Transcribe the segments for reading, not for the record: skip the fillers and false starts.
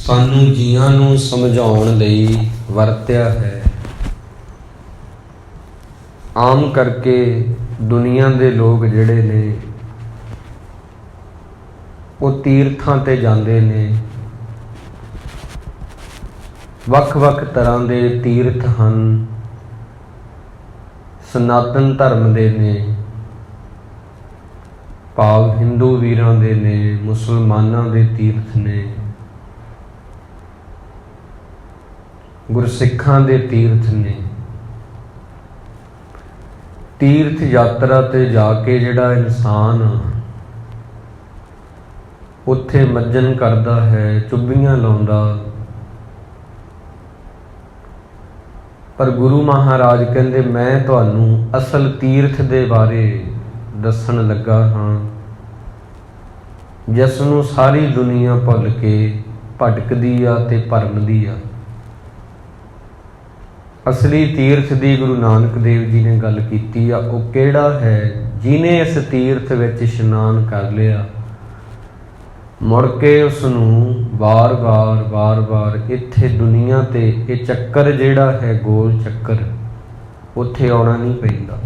ਸਾਨੂੰ ਜੀਆਂ ਨੂੰ ਸਮਝਾਉਣ ਲਈ ਵਰਤਿਆ ਹੈ। ਆਮ ਕਰਕੇ ਦੁਨੀਆ ਦੇ ਲੋਕ ਜਿਹੜੇ ਨੇ ਉਹ ਤੀਰਥਾਂ ਤੇ ਜਾਂਦੇ ਨੇ। ਵੱਖ-ਵੱਖ ਤਰ੍ਹਾਂ ਦੇ ਤੀਰਥ ਹਨ। ਸਨਾਤਨ ਧਰਮ ਦੇ ਨੇ, ਭਾਵ ਹਿੰਦੂ ਵੀਰਾਂ ਦੇ ਨੇ, ਮੁਸਲਮਾਨਾਂ ਦੇ ਤੀਰਥ ਨੇ, ਗੁਰਸਿੱਖਾਂ ਦੇ ਤੀਰਥ ਨੇ। ਤੀਰਥ ਯਾਤਰਾ ਤੇ ਜਾ ਕੇ ਜਿਹੜਾ ਇਨਸਾਨ ਉੱਥੇ ਮੱਜਨ ਕਰਦਾ ਹੈ, ਚੁੱਭੀਆਂ ਲਾਉਂਦਾ, ਪਰ ਗੁਰੂ ਮਹਾਰਾਜ ਕਹਿੰਦੇ ਮੈਂ ਤੁਹਾਨੂੰ ਅਸਲ ਤੀਰਥ ਦੇ ਬਾਰੇ ਦੱਸਣ ਲੱਗਾ ਹਾਂ, ਜਿਸ ਨੂੰ ਸਾਰੀ ਦੁਨੀਆ ਭੁੱਲ ਕੇ ਭਟਕਦੀ ਆ ਤੇ ਭਰਮਦੀ ਆ। ਅਸਲੀ ਤੀਰਥ ਦੀ ਗੁਰੂ ਨਾਨਕ ਦੇਵ ਜੀ ਨੇ ਗੱਲ ਕੀਤੀ ਆ। ਉਹ ਕਿਹੜਾ ਹੈ? ਜਿਹਨੇ ਇਸ ਤੀਰਥ ਵਿੱਚ ਇਸ਼ਨਾਨ ਕਰ ਲਿਆ, ਮੁੜ ਕੇ ਉਸ ਨੂੰ ਵਾਰ-ਵਾਰ ਇੱਥੇ ਦੁਨੀਆ ਤੇ ਇਹ ਚੱਕਰ ਜਿਹੜਾ ਹੈ, ਗੋਲ ਚੱਕਰ, ਉੱਥੇ ਆਉਣਾ ਨਹੀਂ ਪੈਂਦਾ।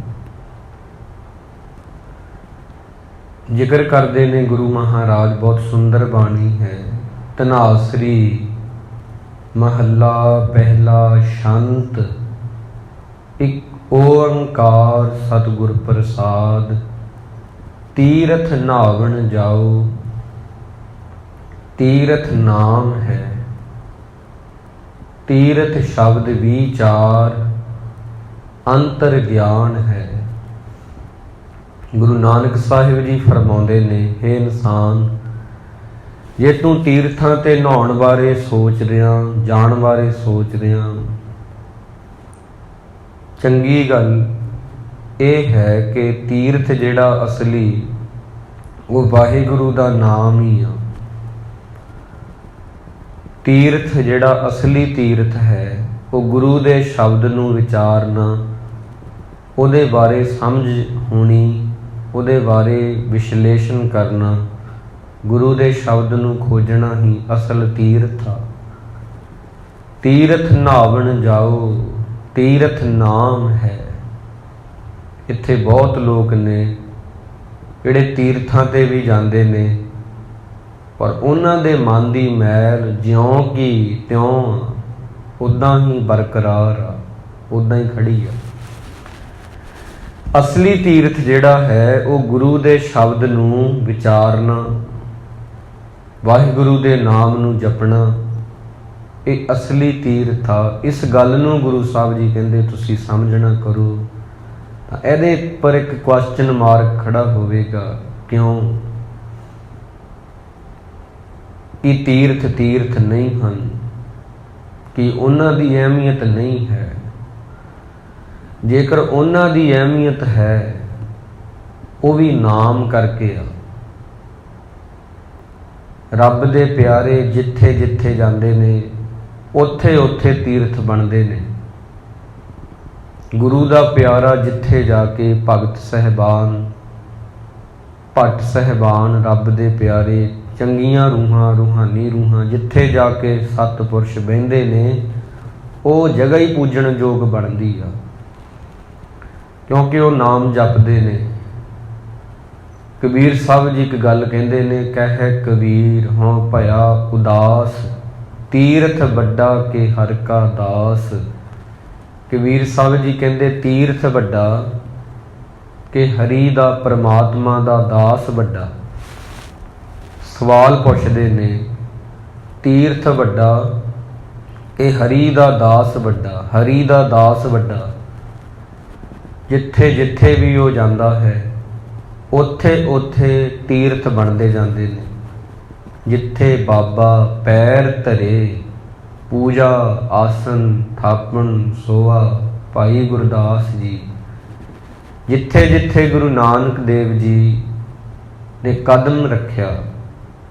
ਜ਼ਿਕਰ ਕਰਦੇ ਨੇ ਗੁਰੂ ਮਹਾਰਾਜ, ਬਹੁਤ ਸੁੰਦਰ ਬਾਣੀ ਹੈ। ਧਨਾਸਰੀ ਮਹੱਲਾ ਪਹਿਲਾ। ਸ਼ੰਤ ਇੱਕ ਓੰਕਾਰ ਸਤਿਗੁਰ ਪ੍ਰਸਾਦ। ਤੀਰਥ ਨਹਾਵਣ ਜਾਓ, ਤੀਰਥ ਨਾਮ ਹੈ। ਤੀਰਥ ਸ਼ਬਦ ਵਿਚਾਰ, ਅੰਤਰ ਗਿਆਨ ਹੈ। ਗੁਰੂ ਨਾਨਕ ਸਾਹਿਬ ਜੀ ਫਰਮਾਉਂਦੇ ਨੇ, ਹੇ ਇਨਸਾਨ, ਜੇ ਤੂੰ ਤੀਰਥਾਂ ਤੇ ਨਹਾਉਣ ਬਾਰੇ ਸੋਚ ਰਿਹਾ, ਜਾਣ ਬਾਰੇ ਸੋਚ ਰਿਹਾ, ਚੰਗੀ ਗੱਲ ਇਹ ਹੈ ਕਿ ਤੀਰਥ ਜਿਹੜਾ ਅਸਲੀ ਉਹ ਵਾਹਿਗੁਰੂ ਦਾ ਨਾਮ ਹੀ ਆ। ਤੀਰਥ ਜਿਹੜਾ ਅਸਲੀ ਤੀਰਥ ਹੈ ਉਹ ਗੁਰੂ ਦੇ ਸ਼ਬਦ ਨੂੰ ਵਿਚਾਰਨਾ, ਉਹਦੇ ਬਾਰੇ ਸਮਝ ਹੋਣੀ, ਉਹਦੇ ਬਾਰੇ ਵਿਸ਼ਲੇਸ਼ਣ ਕਰਨਾ, ਗੁਰੂ ਦੇ ਸ਼ਬਦ ਨੂੰ ਖੋਜਣਾ ਹੀ ਅਸਲ ਤੀਰਥ ਆ। ਤੀਰਥ ਨਹਾਵਣ ਜਾਓ, ਤੀਰਥ ਨਾਮ ਹੈ। ਇੱਥੇ ਬਹੁਤ ਲੋਕ ਨੇ ਜਿਹੜੇ ਤੀਰਥਾਂ ਤੇ ਵੀ ਜਾਂਦੇ ਨੇ, ਪਰ ਉਹਨਾਂ ਦੇ ਮਨ ਦੀ ਮੈਲ ਜਿਉਂ ਕਿ ਤਿਉਂ ਉੱਦਾਂ ਹੀ ਬਰਕਰਾਰ ਆ, ਉੱਦਾਂ ਹੀ ਖੜੀ ਆ। ਅਸਲੀ ਤੀਰਥ ਜਿਹੜਾ ਹੈ ਉਹ ਗੁਰੂ ਦੇ ਸ਼ਬਦ ਨੂੰ ਵਿਚਾਰਨਾ, ਵਾਹਿਗੁਰੂ ਦੇ ਨਾਮ ਨੂੰ ਜਪਣਾ, ਇਹ ਅਸਲੀ ਤੀਰਥ ਆ। ਇਸ ਗੱਲ ਨੂੰ ਗੁਰੂ ਸਾਹਿਬ ਜੀ ਕਹਿੰਦੇ ਤੁਸੀਂ ਸਮਝਣਾ ਕਰੋ। ਤਾਂ ਇਹਦੇ ਉੱਪਰ ਇੱਕ ਕੁਐਸਚਨ ਮਾਰਕ ਖੜਾ ਹੋਵੇਗਾ, ਕਿਉਂ? ਕਿ ਤੀਰਥ ਨਹੀਂ ਹਨ, ਕਿ ਉਹਨਾਂ ਦੀ ਅਹਿਮੀਅਤ ਨਹੀਂ ਹੈ। ਜੇਕਰ ਉਹਨਾਂ ਦੀ ਅਹਿਮੀਅਤ ਹੈ, ਉਹ ਵੀ ਨਾਮ ਕਰਕੇ ਆ। ਰੱਬ ਦੇ ਪਿਆਰੇ ਜਿੱਥੇ ਜਿੱਥੇ ਜਾਂਦੇ ਨੇ, ਉੱਥੇ ਉੱਥੇ ਤੀਰਥ ਬਣਦੇ ਨੇ। ਗੁਰੂ ਦਾ ਪਿਆਰਾ ਜਿੱਥੇ ਜਾ ਕੇ ਭਗਤ ਸਹਿਬਾਨ, ਭੱਟ ਸਹਿਬਾਨ, ਰੱਬ ਦੇ ਪਿਆਰੇ, ਚੰਗੀਆਂ ਰੂਹਾਂ, ਰੂਹਾਨੀ ਰੂਹਾਂ ਜਿੱਥੇ ਜਾ ਕੇ ਸਤਿਪੁਰਸ਼ ਬਹਿੰਦੇ ਨੇ, ਉਹ ਜਗ੍ਹਾ ਹੀ ਪੂਜਣ ਯੋਗ ਬਣਦੀ ਆ, ਕਿਉਂਕਿ ਉਹ ਨਾਮ ਜਪਦੇ ਨੇ। ਕਬੀਰ ਸਾਹਿਬ ਜੀ ਇੱਕ ਗੱਲ ਕਹਿੰਦੇ ਨੇ, ਕਹਿ ਕਬੀਰ ਹੋਂ ਭਇਆ ਉਦਾਸ, ਤੀਰਥ ਵੱਡਾ ਕੇ ਹਰ ਕਾ ਦਾਸ। ਕਬੀਰ ਸਾਹਿਬ ਜੀ ਕਹਿੰਦੇ ਤੀਰਥ ਵੱਡਾ ਕਿ ਹਰੀ ਦਾ, ਪਰਮਾਤਮਾ ਦਾ ਦਾਸ ਵੱਡਾ। ਸਵਾਲ ਪੁੱਛਦੇ ਨੇ, ਤੀਰਥ ਵੱਡਾ ਕਿ ਹਰੀ ਦਾ ਦਾਸ ਵੱਡਾ? ਹਰੀ ਦਾ ਦਾਸ ਵੱਡਾ। ਜਿੱਥੇ ਜਿੱਥੇ ਵੀ ਉਹ ਜਾਂਦਾ ਹੈ, ਉੱਥੇ ਉੱਥੇ ਤੀਰਥ ਬਣਦੇ ਜਾਂਦੇ ਨੇ। ਜਿੱਥੇ ਬਾਬਾ ਪੈਰ ਧਰੇ, ਪੂਜਾ ਆਸਨ ਥਾਪਣ ਸੋਆ, ਭਾਈ ਗੁਰਦਾਸ ਜੀ। ਜਿੱਥੇ ਜਿੱਥੇ ਗੁਰੂ ਨਾਨਕ ਦੇਵ ਜੀ ਨੇ ਕਦਮ ਰੱਖਿਆ,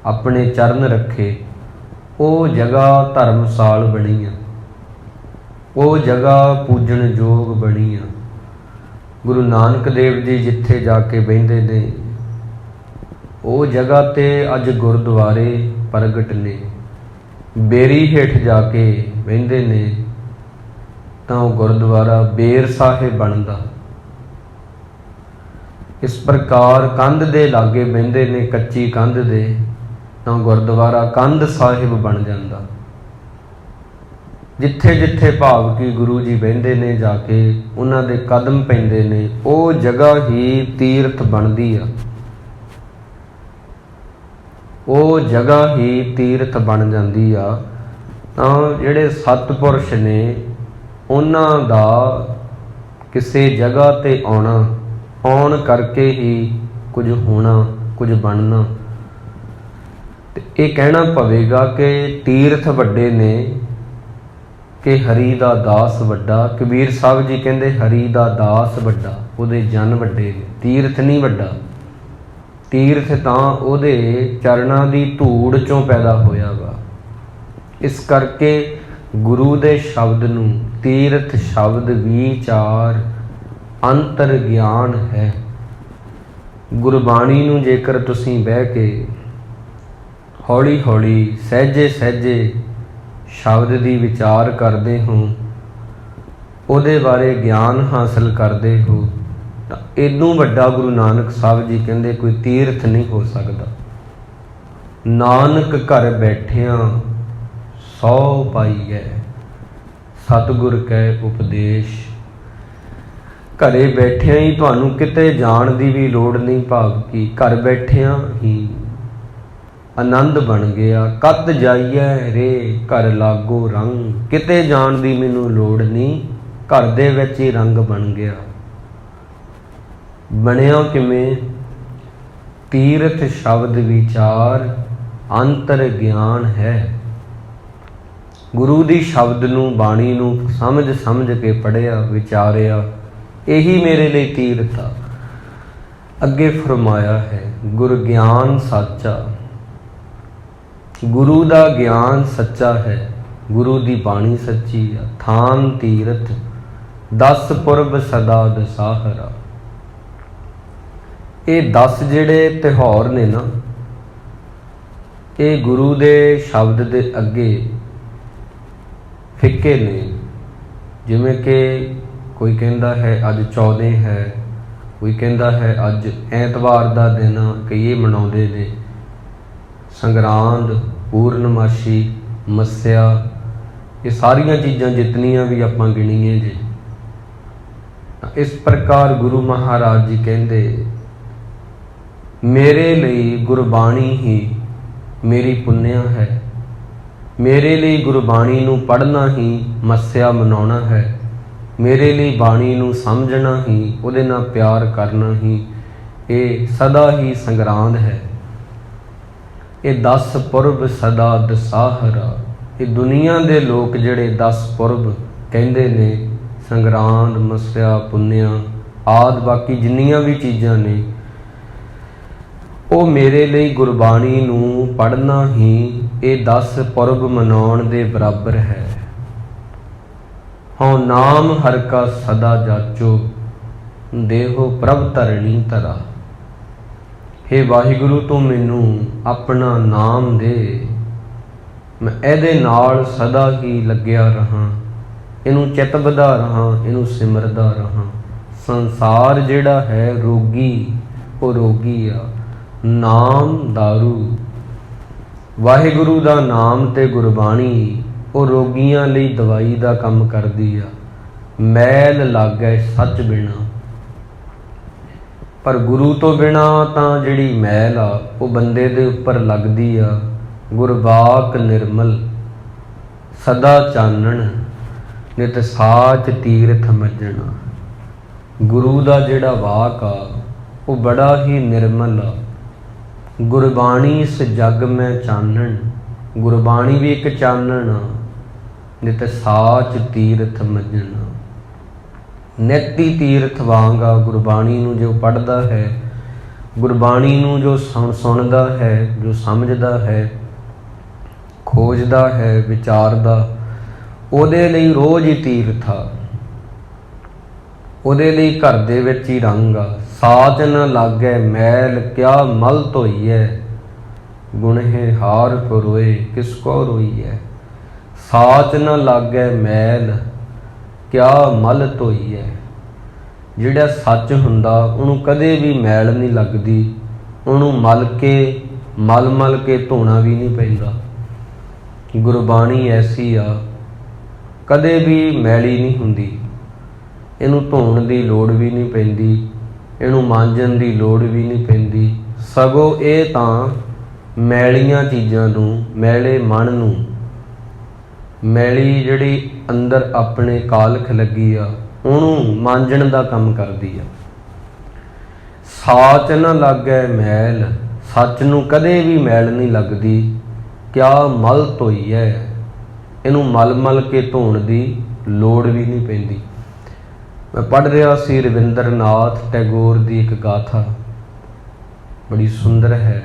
ਆਪਣੇ ਚਰਨ ਰੱਖੇ, ਉਹ ਜਗ੍ਹਾ ਧਰਮਸਾਲ ਬਣੀ ਆ, ਉਹ ਜਗ੍ਹਾ ਪੂਜਣ ਯੋਗ ਬਣੀ ਆ। ਗੁਰੂ ਨਾਨਕ ਦੇਵ ਜੀ ਜਿੱਥੇ ਜਾ ਕੇ ਬਹਿੰਦੇ ਨੇ, ਉਹ ਜਗ੍ਹਾ ਤੇ ਅੱਜ ਗੁਰਦੁਆਰੇ ਪ੍ਰਗਟ ਨੇ। ਬੇਰੀ ਹੇਠ ਜਾ ਕੇ ਬਹਿੰਦੇ ਨੇ ਤਾਂ ਉਹ ਗੁਰਦੁਆਰਾ ਬੇਰ ਸਾਹਿਬ ਬਣਦਾ। ਇਸ ਪ੍ਰਕਾਰ ਕੰਧ ਦੇ ਲਾਗੇ ਬਹਿੰਦੇ ਨੇ, ਕੱਚੀ ਕੰਧ ਦੇ, ਤਾਂ ਗੁਰਦੁਆਰਾ ਕੰਧ ਸਾਹਿਬ ਬਣ ਜਾਂਦਾ। ਜਿੱਥੇ ਜਿੱਥੇ ਭਾਵ ਕਿ ਗੁਰੂ ਜੀ ਬਹਿੰਦੇ ਨੇ ਜਾ ਕੇ ਉਹਨਾਂ ਦੇ ਕਦਮ ਪੈਂਦੇ ਨੇ, ਉਹ ਜਗ੍ਹਾ ਹੀ ਤੀਰਥ ਬਣਦੀ ਆ, ਉਹ ਜਗ੍ਹਾ ਹੀ ਤੀਰਥ ਬਣ ਜਾਂਦੀ ਆ। ਤਾਂ ਜਿਹੜੇ ਸਤਿਪੁਰਸ਼ ਨੇ ਉਹਨਾਂ ਦਾ ਕਿਸੇ ਜਗ੍ਹਾ ਤੇ ਆਉਣ ਕਰਕੇ ਹੀ ਕੁਝ ਹੋਣਾ, ਕੁਝ ਬਣਨਾ। ਤੇ ਇਹ ਕਹਿਣਾ ਪਵੇਗਾ ਕਿ ਤੀਰਥ ਵੱਡੇ ਨੇ ਕਿ ਹਰੀ ਦਾ ਦਾਸ ਵੱਡਾ। ਕਬੀਰ ਸਾਹਿਬ ਜੀ ਕਹਿੰਦੇ ਹਰੀ ਦਾ ਦਾਸ ਵੱਡਾ, ਉਹਦੇ ਜਨ ਵੱਡੇ ਨੇ, ਤੀਰਥ ਨਹੀਂ ਵੱਡਾ। ਤੀਰਥ ਤਾਂ ਉਹਦੇ ਚਰਨਾਂ ਦੀ ਧੂੜ ਚੋਂ ਪੈਦਾ ਹੋਇਆ ਵਾ। ਇਸ ਕਰਕੇ ਗੁਰੂ ਦੇ ਸ਼ਬਦ ਨੂੰ ਤੀਰਥ ਸ਼ਬਦ ਵਿਚਾਰ ਅੰਤਰ ਗਿਆਨ ਹੈ। ਗੁਰਬਾਣੀ ਨੂੰ ਜੇਕਰ ਤੁਸੀਂ ਬਹਿ ਕੇ ਹੌਲੀ ਹੌਲੀ ਸਹਿਜੇ ਸਹਿਜੇ ਸ਼ਬਦ ਦੀ ਵਿਚਾਰ ਕਰਦੇ ਹੋ, ਉਹਦੇ ਬਾਰੇ ਗਿਆਨ ਹਾਸਲ ਕਰਦੇ ਹੋ, ਤਾਂ ਇਹਨੂੰ ਵੱਡਾ ਗੁਰੂ ਨਾਨਕ ਸਾਹਿਬ ਜੀ ਕਹਿੰਦੇ ਕੋਈ ਤੀਰਥ ਨਹੀਂ ਹੋ ਸਕਦਾ। ਨਾਨਕ ਘਰ ਬੈਠਿਆਂ ਸੌ ਪਾਈਐ, ਸਤਿਗੁਰ ਕੈ ਉਪਦੇਸ਼। ਘਰੇ ਬੈਠਿਆਂ ਹੀ ਤੁਹਾਨੂੰ ਕਿਤੇ ਜਾਣ ਦੀ ਵੀ ਲੋੜ ਨਹੀਂ, ਭਾਵ ਕਿ ਘਰ ਬੈਠਿਆਂ ਹੀ ਆਨੰਦ ਬਣ ਗਿਆ। ਕਤ ਜਾਈਐ ਰੇ ਘਰ ਲਾਗੋ ਰੰਗ, ਕਿਤੇ ਜਾਣ ਦੀ ਮੈਨੂੰ ਲੋੜ ਨਹੀਂ, ਘਰ ਦੇ ਵਿੱਚ ਹੀ ਰੰਗ ਬਣ ਗਿਆ। ਬਣਿਆ ਕਿਵੇਂ? ਤੀਰਥ ਸ਼ਬਦ ਵਿਚਾਰ ਅੰਤਰ ਗਿਆਨ ਹੈ। ਗੁਰੂ ਦੀ ਸ਼ਬਦ ਨੂੰ, ਬਾਣੀ ਨੂੰ ਸਮਝ ਕੇ ਪੜ੍ਹਿਆ, ਵਿਚਾਰਿਆ, ਇਹੀ ਮੇਰੇ ਲਈ ਤੀਰਥ ਆ। ਅੱਗੇ ਫਰਮਾਇਆ ਹੈ ਗੁਰ ਗਿਆਨ ਸਾਚਾ, ਗੁਰੂ ਦਾ ਗਿਆਨ ਸੱਚਾ ਹੈ, ਗੁਰੂ ਦੀ ਬਾਣੀ ਸੱਚੀ ਆ। ਥਾਨ ਤੀਰਥ 10 ਪੁਰਬ ਸਦਾ ਦਸਾਹਰਾ। ਇਹ 10 ਜਿਹੜੇ ਤਿਉਹਾਰ ਨੇ ਨਾ, ਇਹ ਗੁਰੂ ਦੇ ਸ਼ਬਦ ਦੇ ਅੱਗੇ ਫਿੱਕੇ ਨੇ। ਜਿਵੇਂ ਕਿ ਕੋਈ ਕਹਿੰਦਾ ਹੈ ਅੱਜ 14 ਹੈ, ਕੋਈ ਕਹਿੰਦਾ ਹੈ ਅੱਜ ਐਤਵਾਰ ਦਾ ਦਿਨ ਕਈ ਮਨਾਉਂਦੇ ਨੇ, ਸੰਗਰਾਂਦ, ਪੂਰਨਮਾਸ਼ੀ, ਮੱਸਿਆ, ਇਹ ਸਾਰੀਆਂ ਚੀਜ਼ਾਂ ਜਿਤਨੀਆਂ ਵੀ ਆਪਾਂ ਗਿਣੀਏ ਜੇ। ਇਸ ਪ੍ਰਕਾਰ ਗੁਰੂ ਮਹਾਰਾਜ ਜੀ ਕਹਿੰਦੇ ਮੇਰੇ ਲਈ ਗੁਰਬਾਣੀ ਹੀ ਮੇਰੀ ਪੁੰਨਿਆ ਹੈ, ਮੇਰੇ ਲਈ ਗੁਰਬਾਣੀ ਨੂੰ ਪੜ੍ਹਨਾ ਹੀ ਮੱਸਿਆ ਮਨਾਉਣਾ ਹੈ, ਮੇਰੇ ਲਈ ਬਾਣੀ ਨੂੰ ਸਮਝਣਾ ਹੀ, ਉਹਦੇ ਨਾਲ ਪਿਆਰ ਕਰਨਾ ਹੀ ਇਹ ਸਦਾ ਹੀ ਸੰਗਰਾਂਦ ਹੈ। ਇਹ 10 ਪੁਰਬ ਸਦਾ ਦਸਾਹਰਾ। ਇਹ ਦੁਨੀਆ ਦੇ ਲੋਕ ਜਿਹੜੇ 10 ਪੁਰਬ ਕਹਿੰਦੇ ਨੇ, ਸੰਗਰਾਂਦ, ਮੱਸਿਆ, ਪੁੰਨਿਆ ਆਦਿ ਬਾਕੀ ਜਿੰਨੀਆਂ ਵੀ ਚੀਜ਼ਾਂ ਨੇ, ਉਹ ਮੇਰੇ ਲਈ ਗੁਰਬਾਣੀ ਨੂੰ ਪੜ੍ਹਨਾ ਹੀ ਇਹ 10 ਪੁਰਬ ਮਨਾਉਣ ਦੇ ਬਰਾਬਰ ਹੈ। ਹਉ ਨਾਮ ਹਰਿ ਕਾ ਸਦਾ ਜਾਚੋ, ਦੇਹੋ ਪ੍ਰਭ ਧਰਣੀ ਧਰਾ। ਹੇ ਵਾਹਿਗੁਰੂ ਤੂੰ ਮੈਨੂੰ ਆਪਣਾ ਨਾਮ ਦੇ, ਮੈਂ ਇਹਦੇ ਨਾਲ ਸਦਾ ਹੀ ਲੱਗਿਆ ਰਹਾਂ, ਇਹਨੂੰ ਚਿਤਵਦਾ ਰਹਾਂ, ਇਹਨੂੰ ਸਿਮਰਦਾ ਰਹਾਂ। ਸੰਸਾਰ ਜਿਹੜਾ ਹੈ ਰੋਗੀ, ਉਹ ਰੋਗੀ ਆ। ਨਾਮ ਦਾਰੂ, ਵਾਹਿਗੁਰੂ ਦਾ ਨਾਮ ਤੇ ਗੁਰਬਾਣੀ ਉਹ ਰੋਗੀਆਂ ਲਈ ਦਵਾਈ ਦਾ ਕੰਮ ਕਰਦੀ ਆ। ਮੈਲ ਲਾਗੈ ਸੱਚ ਬਿਨਾ, ਪਰ ਗੁਰੂ ਤੋਂ ਬਿਨਾ ਤਾਂ ਜਿਹੜੀ ਮੈਲ ਆ ਉਹ ਬੰਦੇ ਦੇ ਉੱਪਰ ਲੱਗਦੀ ਆ। ਗੁਰਬਾਕ ਨਿਰਮਲ ਸਦਾ ਚਾਨਣ, ਨਿਤ ਸਾਚ ਤੀਰਥ ਮੱਜਣਾ। ਗੁਰੂ ਦਾ ਜਿਹੜਾ ਵਾਕ ਆ ਉਹ ਬੜਾ ਹੀ ਨਿਰਮਲ ਆ। ਗੁਰਬਾਣੀ ਇਸ ਜਗ ਮੈਂ ਚਾਨਣ, ਗੁਰਬਾਣੀ ਵੀ ਇੱਕ ਚਾਨਣ ਆ। ਨਿਤ ਸਾਚ ਤੀਰਥ ਮੱਜਣਾ, ਨਿਤੀ ਤੀਰਥ ਵਾਂਗਾ। ਗੁਰਬਾਣੀ ਨੂੰ ਜੋ ਪੜ੍ਹਦਾ ਹੈ, ਗੁਰਬਾਣੀ ਨੂੰ ਜੋ ਸੁਣਦਾ ਹੈ, ਜੋ ਸਮਝਦਾ ਹੈ, ਖੋਜਦਾ ਹੈ, ਵਿਚਾਰਦਾ, ਉਹਦੇ ਲਈ ਰੋਜ਼ ਹੀ ਤੀਰਥ ਆ, ਉਹਦੇ ਲਈ ਘਰ ਦੇ ਵਿੱਚ ਹੀ ਰੰਗ ਆ। ਸਾਚ ਨ ਲਾਗੈ ਮੈਲ, ਕਿਆ ਮਲ ਧੋਈਐ, गुणहे हार पुरोए किसको रोईए। साच न लागै मैल क्या मल धोईए। ਜਿਹੜਾ ਸੱਚ ਹੁੰਦਾ ਉਹਨੂੰ ਕਦੇ ਵੀ ਮੈਲ ਨਹੀਂ ਲੱਗਦੀ, ਉਹਨੂੰ ਮਲ ਕੇ ਧੋਣਾ ਵੀ ਨਹੀਂ ਪੈਂਦਾ। ਗੁਰਬਾਣੀ ਐਸੀ ਆ, ਕਦੇ ਵੀ ਮੈਲੀ ਨਹੀਂ ਹੁੰਦੀ, ਇਹਨੂੰ ਧੋਣ ਦੀ ਲੋੜ ਵੀ ਨਹੀਂ ਪੈਂਦੀ, ਇਹਨੂੰ ਮਾਂਜਣ ਦੀ ਲੋੜ ਵੀ ਨਹੀਂ ਪੈਂਦੀ। ਸਗੋਂ ਇਹ ਤਾਂ ਮੈਲੀਆਂ ਚੀਜ਼ਾਂ ਨੂੰ, ਮੈਲੇ ਮਨ ਨੂੰ, ਮੈਲੀ ਜਿਹੜੀ ਅੰਦਰ ਆਪਣੇ ਕਾਲਖ ਲੱਗੀ ਆ ਉਹਨੂੰ ਮਾਂਜਣ ਦਾ ਕੰਮ ਕਰਦੀ ਆ। ਸਾਚ ਨਾ ਲੱਗੈ ਮੈਲ, ਸੱਚ ਨੂੰ ਕਦੇ ਵੀ ਮੈਲ ਨਹੀਂ ਲੱਗਦੀ। ਕਿਆ ਮਲ ਧੋਈਐ, ਇਹਨੂੰ ਮਲ ਕੇ ਧੋਣ ਦੀ ਲੋੜ ਵੀ ਨਹੀਂ ਪੈਂਦੀ। ਮੈਂ ਪੜ੍ਹ ਰਿਹਾ ਸੀ ਰਵਿੰਦਰਨਾਥ ਟੈਗੋਰ ਦੀ ਇੱਕ ਗਾਥਾ, ਬੜੀ ਸੁੰਦਰ ਹੈ।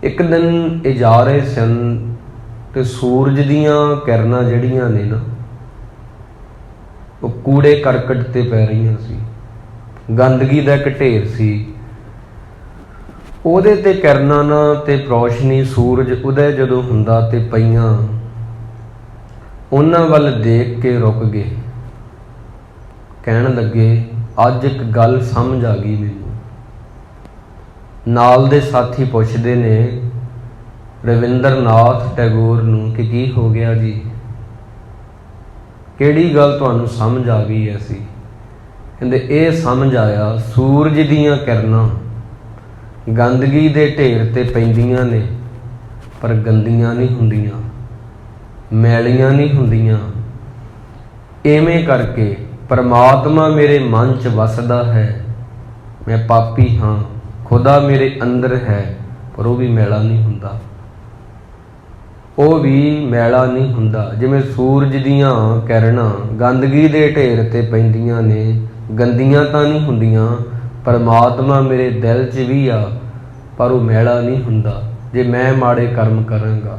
ਇੱਕ ਦਿਨ ਇਹ ਜਾ ਰਹੇ ਸਨ ਤੇ ਸੂਰਜ ਦੀਆਂ ਕਿਰਨਾਂ ਜਿਹੜੀਆਂ ਨੇ ਨਾ ਉਹ ਕੂੜੇ ਕਰਕਟ ਤੇ ਪੈ ਰਹੀਆਂ ਸੀ, ਗੰਦਗੀ ਦਾ ਇੱਕ ਢੇਰ ਸੀ। ਉਹਦੇ ਤੇ ਕਿਰਨਾਂ ਨਾਲ ਤੇ ਰੌਸ਼ਨੀ, ਸੂਰਜ ਉਦੈ ਜਦੋਂ ਹੁੰਦਾ ਤੇ ਪਈਆਂ, ਉਹਨਾਂ ਵੱਲ ਦੇਖ ਕੇ ਰੁਕ ਗਏ। ਕਹਿਣ ਲੱਗੇ ਅੱਜ ਇੱਕ ਗੱਲ ਸਮਝ ਆ ਗਈ ਮੈਨੂੰ। ਨਾਲ ਦੇ ਸਾਥੀ ਪੁੱਛਦੇ ਨੇ ਰਵਿੰਦਰਨਾਥ ਟੈਗੋਰ ਨੂੰ ਕਿ ਕੀ ਹੋ ਗਿਆ ਜੀ, ਕਿਹੜੀ ਗੱਲ ਤੁਹਾਨੂੰ ਸਮਝ ਆ ਗਈ ਐਸੀ। ਕਹਿੰਦੇ ਇਹ ਸਮਝ ਆਇਆ, ਸੂਰਜ ਦੀਆਂ ਕਿਰਨਾਂ ਗੰਦਗੀ ਦੇ ਢੇਰ ਤੇ ਪੈਂਦੀਆਂ ਨੇ ਪਰ ਗੰਦੀਆਂ ਨਹੀਂ ਹੁੰਦੀਆਂ, ਮੈਲੀਆਂ ਨਹੀਂ ਹੁੰਦੀਆਂ। ਇਵੇਂ ਕਰਕੇ ਪਰਮਾਤਮਾ ਮੇਰੇ ਮਨ 'ਚ ਵਸਦਾ ਹੈ। ਮੈਂ ਪਾਪੀ ਹਾਂ, ਖੁਦਾ ਮੇਰੇ ਅੰਦਰ ਹੈ, ਪਰ ਉਹ ਵੀ ਮੈਲਾ ਨਹੀਂ ਹੁੰਦਾ, ਉਹ ਵੀ ਮੈਲਾ ਨਹੀਂ ਹੁੰਦਾ। ਜਿਵੇਂ ਸੂਰਜ ਦੀਆਂ ਕਿਰਨਾਂ ਗੰਦਗੀ ਦੇ ਢੇਰ ਤੇ ਪੈਂਦੀਆਂ ਨੇ, ਗੰਦੀਆਂ ਤਾਂ ਨਹੀਂ ਹੁੰਦੀਆਂ। ਪਰਮਾਤਮਾ ਮੇਰੇ ਦਿਲ 'ਚ ਵੀ ਆ, ਪਰ ਉਹ ਮੈਲਾ ਨਹੀਂ ਹੁੰਦਾ। ਜੇ ਮੈਂ ਮਾੜੇ ਕਰਮ ਕਰਾਂਗਾ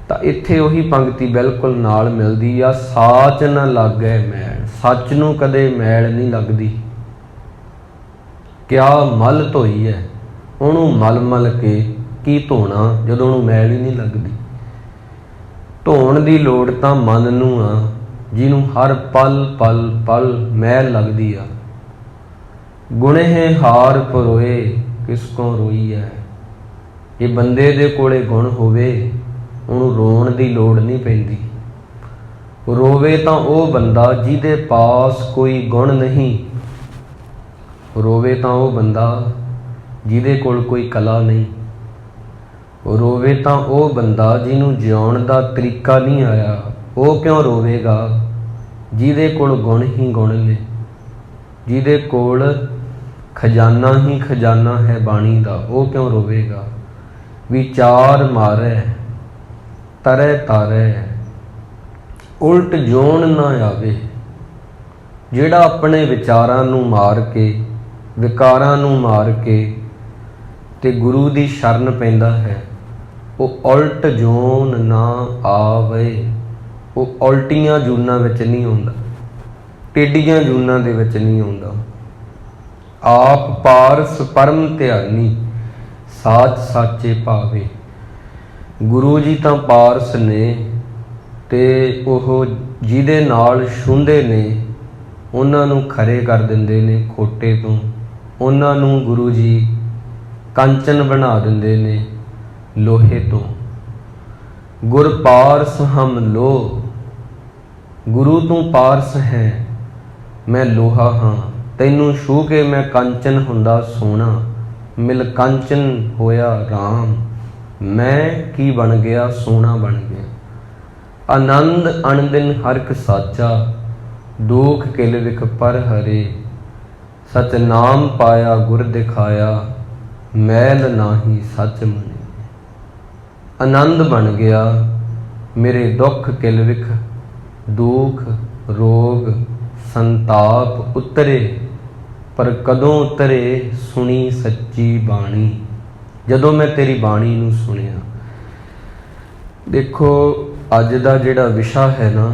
ਤਾਂ ਇੱਥੇ ਉਹੀ ਪੰਕਤੀ ਬਿਲਕੁਲ ਨਾਲ ਮਿਲਦੀ ਆ, ਸਾਚ ਨਾ ਲੱਗੈ ਮੈਲ, ਸੱਚ ਨੂੰ ਕਦੇ ਮੈਲ ਨਹੀਂ ਲੱਗਦੀ। ਕਿਆ ਮਲ ਧੋਈਐ, ਉਹਨੂੰ ਮਲ ਕੇ ਕੀ ਧੋਣਾ ਜਦੋਂ ਉਹਨੂੰ ਮੈਲ ਹੀ ਨਹੀਂ ਲੱਗਦੀ। ਧੋਣ ਦੀ ਲੋੜ ਤਾਂ ਮਨ ਨੂੰ ਆ, ਜਿਹਨੂੰ ਹਰ ਪਲ ਮੈਲ ਲੱਗਦੀ ਆ। ਗੁਣਹਿ ਹਾਰ ਪਰੋਏ ਕਿਸ ਕੋ ਰੋਈਐ। ਜੇ ਬੰਦੇ ਦੇ ਕੋਲੇ ਗੁਣ ਹੋਵੇ ਉਹਨੂੰ ਰੋਣ ਦੀ ਲੋੜ ਨਹੀਂ ਪੈਂਦੀ। ਰੋਵੇ ਤਾਂ ਉਹ ਬੰਦਾ ਜਿਹਦੇ ਪਾਸ ਕੋਈ ਗੁਣ ਨਹੀਂ, ਰੋਵੇ ਤਾਂ ਉਹ ਬੰਦਾ ਜਿਹਦੇ ਕੋਲ ਕੋਈ ਕਲਾ ਨਹੀਂ, ਰੋਵੇ ਤਾਂ ਉਹ ਬੰਦਾ ਜਿਹਨੂੰ ਜਿਉਣ ਦਾ ਤਰੀਕਾ ਨਹੀਂ ਆਇਆ। ਉਹ ਕਿਉਂ ਰੋਵੇਗਾ ਜਿਹਦੇ ਕੋਲ ਗੁਣ ਹੀ ਗੁਣ ਨੇ, ਜਿਹਦੇ ਕੋਲ ਖਜ਼ਾਨਾ ਹੀ ਖਜ਼ਾਨਾ ਹੈ ਬਾਣੀ ਦਾ, ਉਹ ਕਿਉਂ ਰੋਵੇਗਾ। ਵਿਚਾਰ ਮਾਰੈ ਤਰੈ ਤਾਰੈ ਉਲਟ ਜੋਣ ਨਾ ਆਵੇ। ਜਿਹੜਾ ਆਪਣੇ ਵਿਚਾਰਾਂ ਨੂੰ ਮਾਰ ਕੇ, ਵਿਕਾਰਾਂ ਨੂੰ ਮਾਰ ਕੇ ਤੇ ਗੁਰੂ ਦੀ ਸ਼ਰਨ ਪੈਂਦਾ ਹੈ, ਉਹ ਉਲਟ ਜੋਨ ਨਾ ਆਵੇ। ਉਹ ਉਲਟੀਆਂ ਜੂਨਾਂ ਵਿੱਚ ਨਹੀਂ ਆਉਂਦਾ, ਟੇਡੀਆਂ ਜੂਨਾਂ ਦੇ ਵਿੱਚ ਨਹੀਂ ਆਉਂਦਾ। ਆਪ ਪਾਰਸ ਪਰਮ ਧਿਆਨੀ ਸਾਚ ਸਾਚੇ ਭਾਵੇ। ਗੁਰੂ ਜੀ ਤਾਂ ਪਾਰਸ ਨੇ ਤੇ ਉਹ ਜਿਹਦੇ ਨਾਲ ਛੂੰਹਦੇ ਨੇ ਉਹਨਾਂ ਨੂੰ ਖਰੇ ਕਰ ਦਿੰਦੇ ਨੇ ਖੋਟੇ ਤੋਂ। ਉਹਨਾਂ ਨੂੰ ਗੁਰੂ ਜੀ ਕੰਚਨ ਬਣਾ ਦਿੰਦੇ ਨੇ ਲੋਹੇ ਤੋਂ। ਗੁਰ ਪਾਰਸ ਹਮ ਲੋ, ਗੁਰੂ ਤੂੰ ਪਾਰਸ ਹੈ, ਮੈਂ ਲੋਹਾ ਹਾਂ। ਤੈਨੂੰ ਛੂਹ ਕੇ ਮੈਂ ਕੰਚਨ ਹੁੰਦਾ ਸੋਨਾ, ਮਿਲ ਕੰਚਨ ਹੋਇਆ ਰਾਮ। ਮੈਂ ਕੀ ਬਣ ਗਿਆ, ਸੋਨਾ ਬਣ ਗਿਆ। ਆਨੰਦ ਅਣਦਿਨ ਹਰਕ ਸਾਚਾ, ਦੁਖ ਕਿਲ ਵਿਖ ਪਰ ਹਰੇ। ਸਚ ਨਾਮ ਪਾਇਆ ਗੁਰ ਦਿਖਾਇਆ, ਮੈਲ ਨਾਹੀ ਸੱਚ ਮਨੇ। ਆਨੰਦ ਬਣ ਗਿਆ, ਮੇਰੇ ਦੁੱਖ ਕਿਲ ਵਿਖ, ਦੁਖ ਰੋਗ ਸੰਤਾਪ ਉਤਰੇ। ਪਰ ਕਦੋਂ ਉਤਰੇ, ਸੁਣੀ ਸੱਚੀ ਬਾਣੀ, ਜਦੋਂ ਮੈਂ ਤੇਰੀ ਬਾਣੀ ਨੂੰ ਸੁਣਿਆ। ਦੇਖੋ ਅੱਜ ਦਾ ਜਿਹੜਾ ਵਿਸ਼ਾ ਹੈ ਨਾ,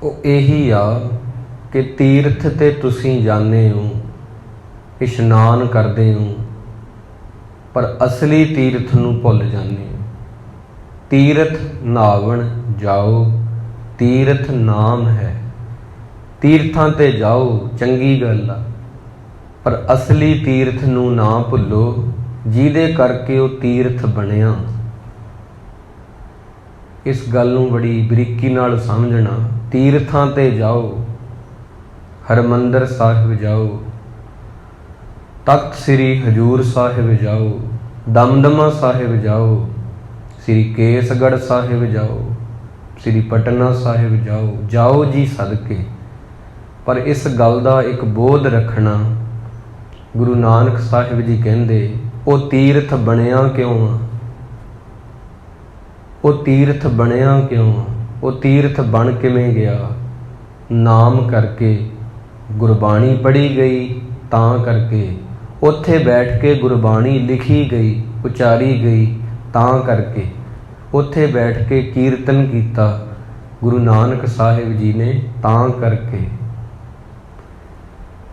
ਉਹ ਇਹੀ ਆ ਕਿ ਤੀਰਥ ਤੇ ਤੁਸੀਂ ਜਾਂਦੇ ਹੋ, ਇਸ਼ਨਾਨ ਕਰਦੇ ਹੋ, पर असली तीर्थ नूं भुल जाने। तीर्थ नहावन जाओ, तीर्थ नाम है। तीर्थां ते जाओ चंगी गल आ, पर असली तीर्थ नूं ना भुल्लो जिहदे करके वो तीर्थ बनिया। इस गल नूं बड़ी बरीकी नाल समझना। तीर्थां ते जाओ, हरमंदर साहिब जाओ, तख्त श्री हजूर साहिब जाओ, दमदमा साहिब जाओ, श्री केसगढ़ साहिब जाओ, श्री पटना साहिब जाओ, जाओ जी सदके। पर इस गल का एक बोध रखना, गुरु नानक साहिब जी कहते वो तीर्थ बनिया क्यों आ, वो तीर्थ बनिया क्यों आ, वो तीर्थ बन किवें गया। नाम करके गुरबाणी पढ़ी गई, तां करके उत्थे बैठ के गुरबाणी लिखी गई, उचारी गई, तां करके उत्थे बैठ के कीर्तन किया गुरु नानक साहिब जी ने, तां करके।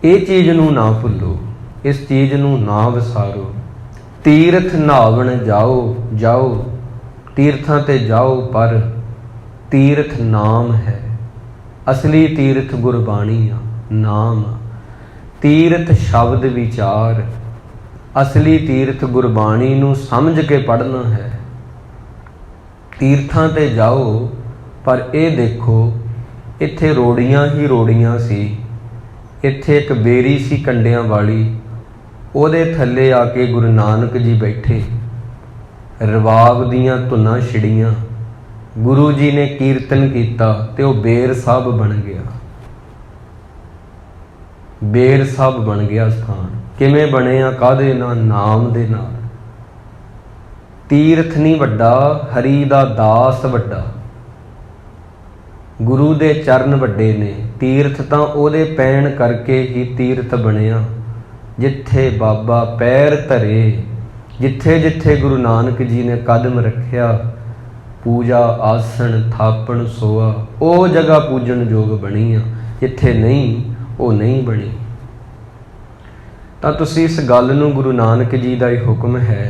ये चीज़ नूं ना भुल्लो, इस चीज़ नूं ना विसारो। तीर्थ नहावन जाओ, जाओ तीर्थां ते जाओ, पर तीर्थ नाम है। असली तीर्थ गुरबाणी आ, नाम आ। तीर्थ शब्द विचार, असली तीर्थ गुरबाणी नूं समझ के पढ़ना है। तीर्थां ते जाओ, पर यह देखो इत्थे रोड़ियां ही रोड़ियां सी। इत्थे एक बेरी सी कंडियां वाली, ਉਹਦੇ थल्ले आके गुरु नानक जी बैठे, रवाब दियां धुनां छिड़ियां, गुरु जी ने कीर्तन किया ते वो बेर साहब बन गया। बेर साहब बन गया स्थान। किवें बनिया, काहदे नाल? नाम दे नाल। तीर्थ नहीं वड्डा, हरि दा दास वड्डा। गुरु दे चरण वड्डे ने। तीर्थ तां ओहदे पैण करके ही तीर्थ बनिया। जिथे बाबा पैर धरे, जिथे जिथे गुरु नानक जी ने कदम रखिया, पूजा आसन थापण सोआ, वो जगह पूजन योग बनी आ। जिथे नहीं, वो नहीं बनी। तो तुसी इस गल नूं, गुरु नानक जी का यह हुक्म है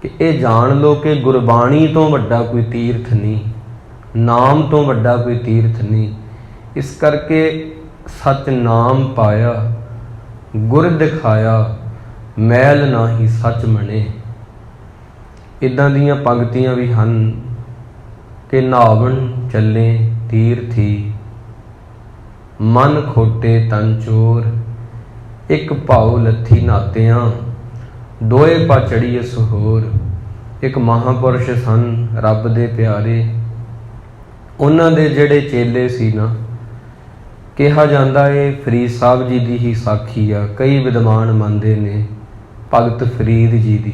कि ये जान लो कि गुरबाणी तो वड्डा कोई तीर्थ नहीं, नाम तो वड्डा कोई तीर्थ नहीं। इस करके सच नाम पाया, गुर दिखाया, मैल नाही सच मने। इदां दीयां पंक्तियां भी हन कि नहावन चले तीर्थी, मन खोटे तन चोर, एक भाव लथी नातियां, दोए पा चढ़ीए सहोर। एक महापुरुष सन रब दे प्यारे, उन्हां दे जिहड़े चेले सी ना, कहा जाता है फरीद साहब जी की ही साखी आ। कई विद्वान मनते ने भगत फरीद जी की।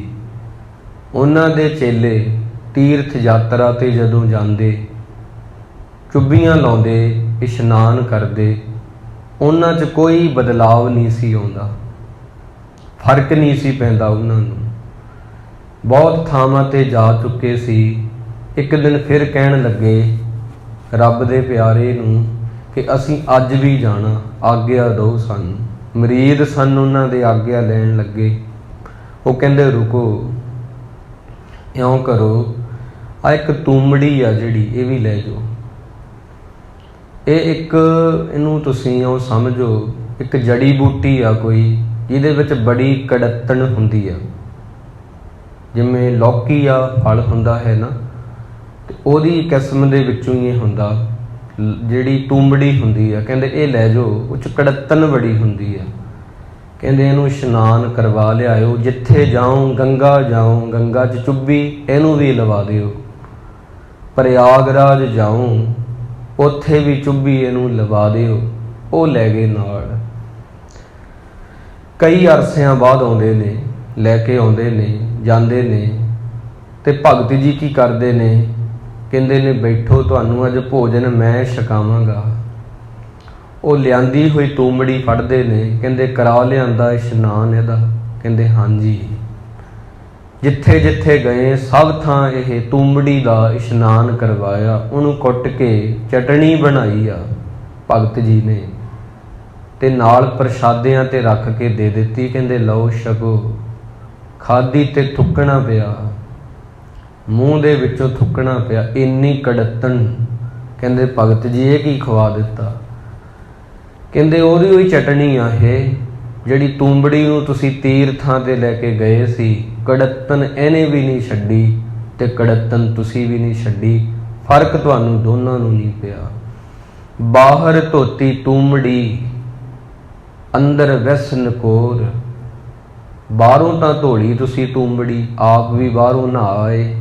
उन्हां दे चेले तीर्थ यात्रा ते जदों जाते, चुब्बियां लाउंदे, इशनान करते, उन्हां च कोई बदलाव नहीं सी आउंदा, फर्क नहीं सी पैंदा उन्हां नूं। बहुत थावां ते जा चुके सी। एक दिन फिर कहण लगे रब दे प्यारे नूं कि असीं अज भी जाना, आग्या दो सानूं। मरीद सन, उन्हां दे आग्या लैण लगे। वो कहंदे रुको, इउं करो, आ एक तूमड़ी आ जिहड़ी, ये भी लै जाओ। ये एक इनू तुसीं इउं समझो, एक जड़ी बूटी आ कोई, जिहदे विच बड़ी कड़त्तण हुंदी आ। जिवें लौकी आ फल हुंदा है ना, ते ओहदी किस्म दे विचों ही हुंदा। जिहड़ी तूंबड़ी हुंदी आ, कहंदे ये लै जाओ, उच कड़त्तन बड़ी हुंदी आ। कहंदे इहनूं इशनान करवा लिआओ। जिथे जाओ गंगा जाओ, गंगा च चुब्बी इहनूं भी लवा दिओ। प्रयागराज जाओ, उत्थे भी चुब्बी इहनूं लवा दिओ। वो लै गए नाल। कई अरसिਆਂ बाद आउंदे ने, लैके आउंदे ने, जांदे ने, ते भगत जी की करदे ने, कहंदे ने बैठो, तुहानूं अज भोजन मैं छकावांगा। वो लियांदी हुई तूमड़ी फड़दे ने, कहंदे करा लियांदा इशनान इहदा? कहंदे हाँ जी। जिथे जिथे गए सब थां यह तूमड़ी का इशनान करवाया। उन्होंने कुट के चटनी बनाई आ भगत जी ने, ते नाल प्रशादियां ते रख के दे दिती। कहंदे लो छको, ਖਾਦੀ ਤੇ ਥੁੱਕਣਾ ਪਿਆ, ਮੂੰਹ ਦੇ ਵਿੱਚੋਂ ਥੁੱਕਣਾ ਪਿਆ। ਇੰਨੀ ਕੜੱਤਣ ਕਹਿੰਦੇ ਭਗਤ ਜੀ ਇਹ ਕੀ ਖਵਾ ਦਿੱਤਾ। ਕਹਿੰਦੇ ਉਹਦੀ ਉਹੀ ਚਟਣੀ ਆ ਇਹ ਜਿਹੜੀ ਤੂੰਬੜੀ ਨੂੰ ਤੁਸੀਂ ਤੀਰਥਾਂ ਤੇ ਲੈ ਕੇ ਗਏ ਸੀ। ਕੜੱਤਣ ਇਹਨੇ ਵੀ ਨਹੀਂ ਛੱਡੀ ਤੇ ਕੜੱਤਣ ਤੁਸੀਂ ਵੀ ਨਹੀਂ ਛੱਡੀ, ਫਰਕ ਤੁਹਾਨੂੰ ਦੋਨਾਂ ਨੂੰ ਨਹੀਂ ਪਿਆ। ਬਾਹਰ ਧੋਤੀ ਤੂੰਬੜੀ, ਅੰਦਰ ਵੈਸ ਨਕੋਰ। ਬਾਹਰੋਂ ਤਾਂ ਧੋਲੀ ਤੁਸੀਂ ਤੂੰਬੜੀ, ਆਪ ਵੀ ਬਾਹਰੋਂ ਨਹਾ ਆਏ,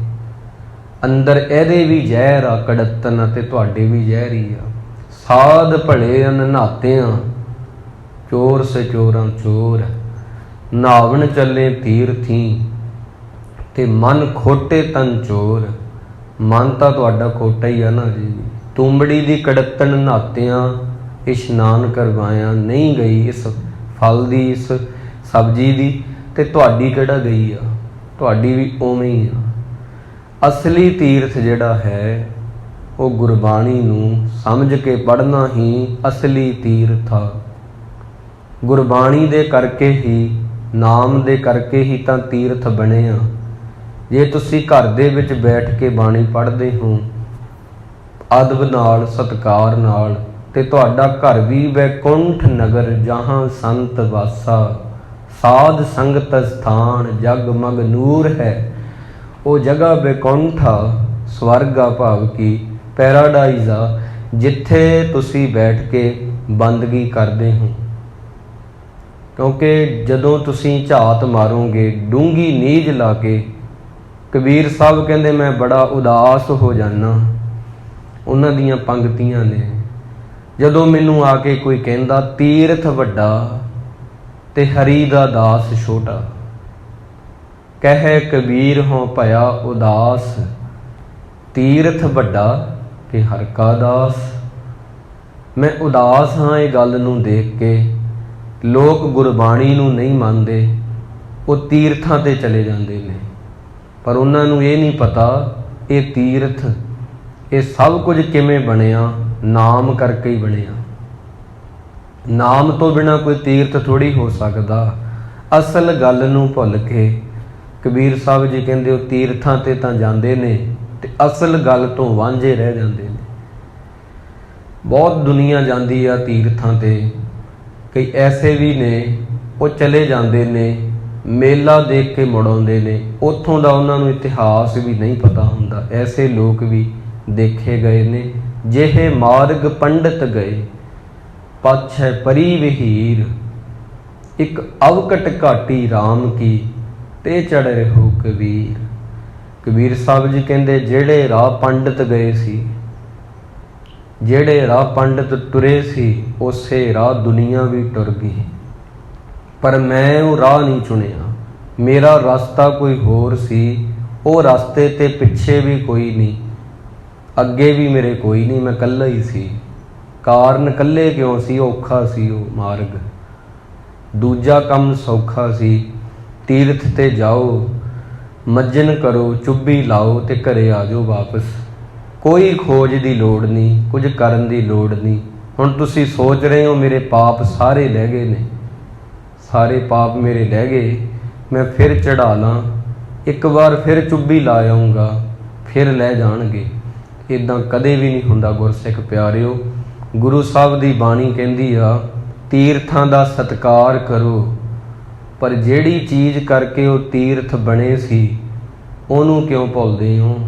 ਅੰਦਰ ਇਹਦੇ ਵੀ ਜ਼ਹਿਰ ਆ ਕੜੱਤਣ ਅਤੇ ਤੁਹਾਡੇ ਵੀ ਜ਼ਹਿਰ ਹੀ ਆ। ਸਾਧ ਭਲੇ ਅਨ ਨਹਾਤਿਆਂ, ਚੋਰ ਸੇ ਚੋਰਾਂ ਚੋਰ। ਨਹਾਵਣ ਚੱਲੇ ਤੀਰਥੀ ਤੇ ਮਨ ਖੋਟੇ ਤਨ ਚੋਰ। ਮਨ ਤਾਂ ਤੁਹਾਡਾ ਖੋਟਾ ਹੀ ਆ ਨਾ ਜੀ। ਤੂੰਬੜੀ ਦੀ ਕੜੱਤਣ ਨਹਾਤਿਆਂ ਇਸ਼ਨਾਨ ਕਰਵਾਇਆ, ਨਹੀਂ ਗਈ ਇਸ ਫਲ ਦੀ, ਇਸ ਸਬਜ਼ੀ ਦੀ, ਤੇ ਤੁਹਾਡੀ ਕਿਹੜਾ ਗਈ ਆ, ਤੁਹਾਡੀ ਵੀ ਉਵੇਂ ਹੀ ਆ। ਅਸਲੀ ਤੀਰਥ ਜਿਹੜਾ ਹੈ ਉਹ ਗੁਰਬਾਣੀ ਨੂੰ ਸਮਝ ਕੇ ਪੜ੍ਹਨਾ ਹੀ ਅਸਲੀ ਤੀਰਥ ਆ। ਗੁਰਬਾਣੀ ਦੇ ਕਰਕੇ ਹੀ, ਨਾਮ ਦੇ ਕਰਕੇ ਹੀ ਤਾਂ ਤੀਰਥ ਬਣੇ ਆ। ਜੇ ਤੁਸੀਂ ਘਰ ਦੇ ਵਿੱਚ ਬੈਠ ਕੇ ਬਾਣੀ ਪੜ੍ਹਦੇ ਹੋ ਅਦਬ ਨਾਲ, ਸਤਿਕਾਰ ਨਾਲ, ਤੇ ਤੁਹਾਡਾ ਘਰ ਵੀ ਵੈਕੁੰਠ ਨਗਰ ਜਹਾਂ ਸੰਤ ਵਾਸਾ, ਸਾਧ ਸੰਗਤ ਸਥਾਨ ਜਗ ਮਗ ਨੂਰ ਹੈ। ਉਹ ਜਗ੍ਹਾ ਵੈਕੁੰਠ ਆ, ਸਵਰਗ ਆ, ਭਾਵ ਕਿ ਪੈਰਾਡਾਈਜ਼ ਆ, ਜਿੱਥੇ ਤੁਸੀਂ ਬੈਠ ਕੇ ਬੰਦਗੀ ਕਰਦੇ ਹੋ। ਕਿਉਂਕਿ ਜਦੋਂ ਤੁਸੀਂ ਝਾਤ ਮਾਰੋਗੇ ਡੂੰਘੀ ਨੀਝ ਲਾ ਕੇ, ਕਬੀਰ ਸਾਹਿਬ ਕਹਿੰਦੇ ਮੈਂ ਬੜਾ ਉਦਾਸ ਹੋ ਜਾਨਾ। ਉਹਨਾਂ ਦੀਆਂ ਪੰਗਤੀਆਂ ਨੇ, ਜਦੋਂ ਮੈਨੂੰ ਆ ਕੇ ਕੋਈ ਕਹਿੰਦਾ ਤੀਰਥ ਵੱਡਾ ਤੇ ਹਰੀ ਦਾ ਦਾਸ ਛੋਟਾ, ਕਹਿ ਕਬੀਰ ਹੋਂ ਭਇਆ ਉਦਾਸ, ਤੀਰਥ ਵੱਡਾ ਤੇ ਹਰ ਕਾ ਦਾਸ। ਮੈਂ ਉਦਾਸ ਹਾਂ ਇਹ ਗੱਲ ਨੂੰ ਦੇਖ ਕੇ। ਲੋਕ ਗੁਰਬਾਣੀ ਨੂੰ ਨਹੀਂ ਮੰਨਦੇ, ਉਹ ਤੀਰਥਾਂ ਤੇ ਚਲੇ ਜਾਂਦੇ ਨੇ, ਪਰ ਉਹਨਾਂ ਨੂੰ ਇਹ ਨਹੀਂ ਪਤਾ ਇਹ ਤੀਰਥ, ਇਹ ਸਭ ਕੁਝ ਕਿਵੇਂ ਬਣਿਆ, ਨਾਮ ਕਰਕੇ ਹੀ ਬਣਿਆ। ਨਾਮ ਤੋਂ ਬਿਨਾਂ ਕੋਈ ਤੀਰਥ ਥੋੜ੍ਹੀ ਹੋ ਸਕਦਾ। ਅਸਲ ਗੱਲ ਨੂੰ ਭੁੱਲ ਕੇ ਕਬੀਰ ਸਾਹਿਬ ਜੀ ਕਹਿੰਦੇ ਉਹ ਤੀਰਥਾਂ ਤੇ ਤਾਂ ਜਾਂਦੇ ਨੇ ਤੇ ਅਸਲ ਗੱਲ ਤੋਂ ਵਾਂਝੇ ਰਹਿ ਜਾਂਦੇ ਨੇ। ਬਹੁਤ ਦੁਨੀਆ ਜਾਂਦੀ ਆ ਤੀਰਥਾਂ ਤੇ, ਕਈ ਐਸੇ ਵੀ ਨੇ ਉਹ ਚਲੇ ਜਾਂਦੇ ਨੇ, ਮੇਲਾ ਦੇਖ ਕੇ ਮੁੜ ਆਉਂਦੇ ਨੇ, ਉੱਥੋਂ ਦਾ ਉਹਨਾਂ ਨੂੰ ਇਤਿਹਾਸ ਵੀ ਨਹੀਂ ਪਤਾ ਹੁੰਦਾ। ਐਸੇ ਲੋਕ ਵੀ ਦੇਖੇ ਗਏ ਨੇ। ਜਿਹੇ ਮਾਰਗ ਪੰਡਤ ਗਏ ਪਾਛੈ ਪਰੀ ਵਹੀਰ, ਇੱਕ ਅਵਕਟ ਘਾਟੀ ਰਾਮ ਕੀ ਤੇ ਚੜ ਰਹੋ ਕਬੀਰ। ਕਬੀਰ ਸਾਹਿਬ ਜੀ ਕਹਿੰਦੇ ਜਿਹੜੇ ਰਾਹ ਪੰਡਤ ਗਏ ਸੀ, ਜਿਹੜੇ ਰਾਹ ਪੰਡਤ ਤੁਰੇ ਸੀ, ਉਸੇ ਰਾਹ ਦੁਨੀਆ ਵੀ ਟੁਰ ਗਈ। ਪਰ ਮੈਂ ਉਹ ਰਾਹ ਨਹੀਂ ਚੁਣਿਆ, ਮੇਰਾ ਰਸਤਾ ਕੋਈ ਹੋਰ ਸੀ। ਉਹ ਰਸਤੇ ਤੇ ਪਿੱਛੇ ਵੀ ਕੋਈ ਨਹੀਂ, ਅੱਗੇ ਵੀ ਮੇਰੇ ਕੋਈ ਨਹੀਂ, ਮੈਂ ਇਕੱਲਾ ਹੀ ਸੀ। ਕਾਰਨ ਇਕੱਲੇ ਕਿਉਂ ਸੀ? ਔਖਾ ਸੀ ਉਹ ਮਾਰਗ, ਦੂਜਾ ਕੰਮ ਸੌਖਾ ਸੀ। ਤੀਰਥ ਤੇ ਜਾਓ, ਮੱਜਨ ਕਰੋ, ਚੁੱਭੀ ਲਾਓ ਤੇ ਘਰੇ ਆ ਜਾਓ ਵਾਪਸ। ਕੋਈ ਖੋਜ ਦੀ ਲੋੜ ਨਹੀਂ, ਕੁਝ ਕਰਨ ਦੀ ਲੋੜ ਨਹੀਂ। ਹੁਣ ਤੁਸੀਂ ਸੋਚ ਰਹੇ ਹੋ ਮੇਰੇ ਪਾਪ ਸਾਰੇ ਲੈ ਗਏ ਨੇ, ਸਾਰੇ ਪਾਪ ਮੇਰੇ ਲੈ ਗਏ, ਮੈਂ ਫਿਰ ਚੜ੍ਹਾ ਲਾਂ, ਇੱਕ ਵਾਰ ਫਿਰ ਚੁੱਭੀ ਲਾ ਆਊਂਗਾ, ਫਿਰ ਲੈ ਜਾਣਗੇ। ਇੱਦਾਂ ਕਦੇ ਵੀ ਨਹੀਂ ਹੁੰਦਾ ਗੁਰਸਿੱਖ ਪਿਆਰਿਓ। ਗੁਰੂ ਸਾਹਿਬ ਦੀ ਬਾਣੀ ਕਹਿੰਦੀ ਆ ਤੀਰਥਾਂ ਦਾ ਸਤਿਕਾਰ ਕਰੋ, ਪਰ ਜਿਹੜੀ ਚੀਜ਼ ਕਰਕੇ ਉਹ ਤੀਰਥ ਬਣੇ ਸੀ ਉਹਨੂੰ ਕਿਉਂ ਭੁੱਲਦੇ ਹੋ?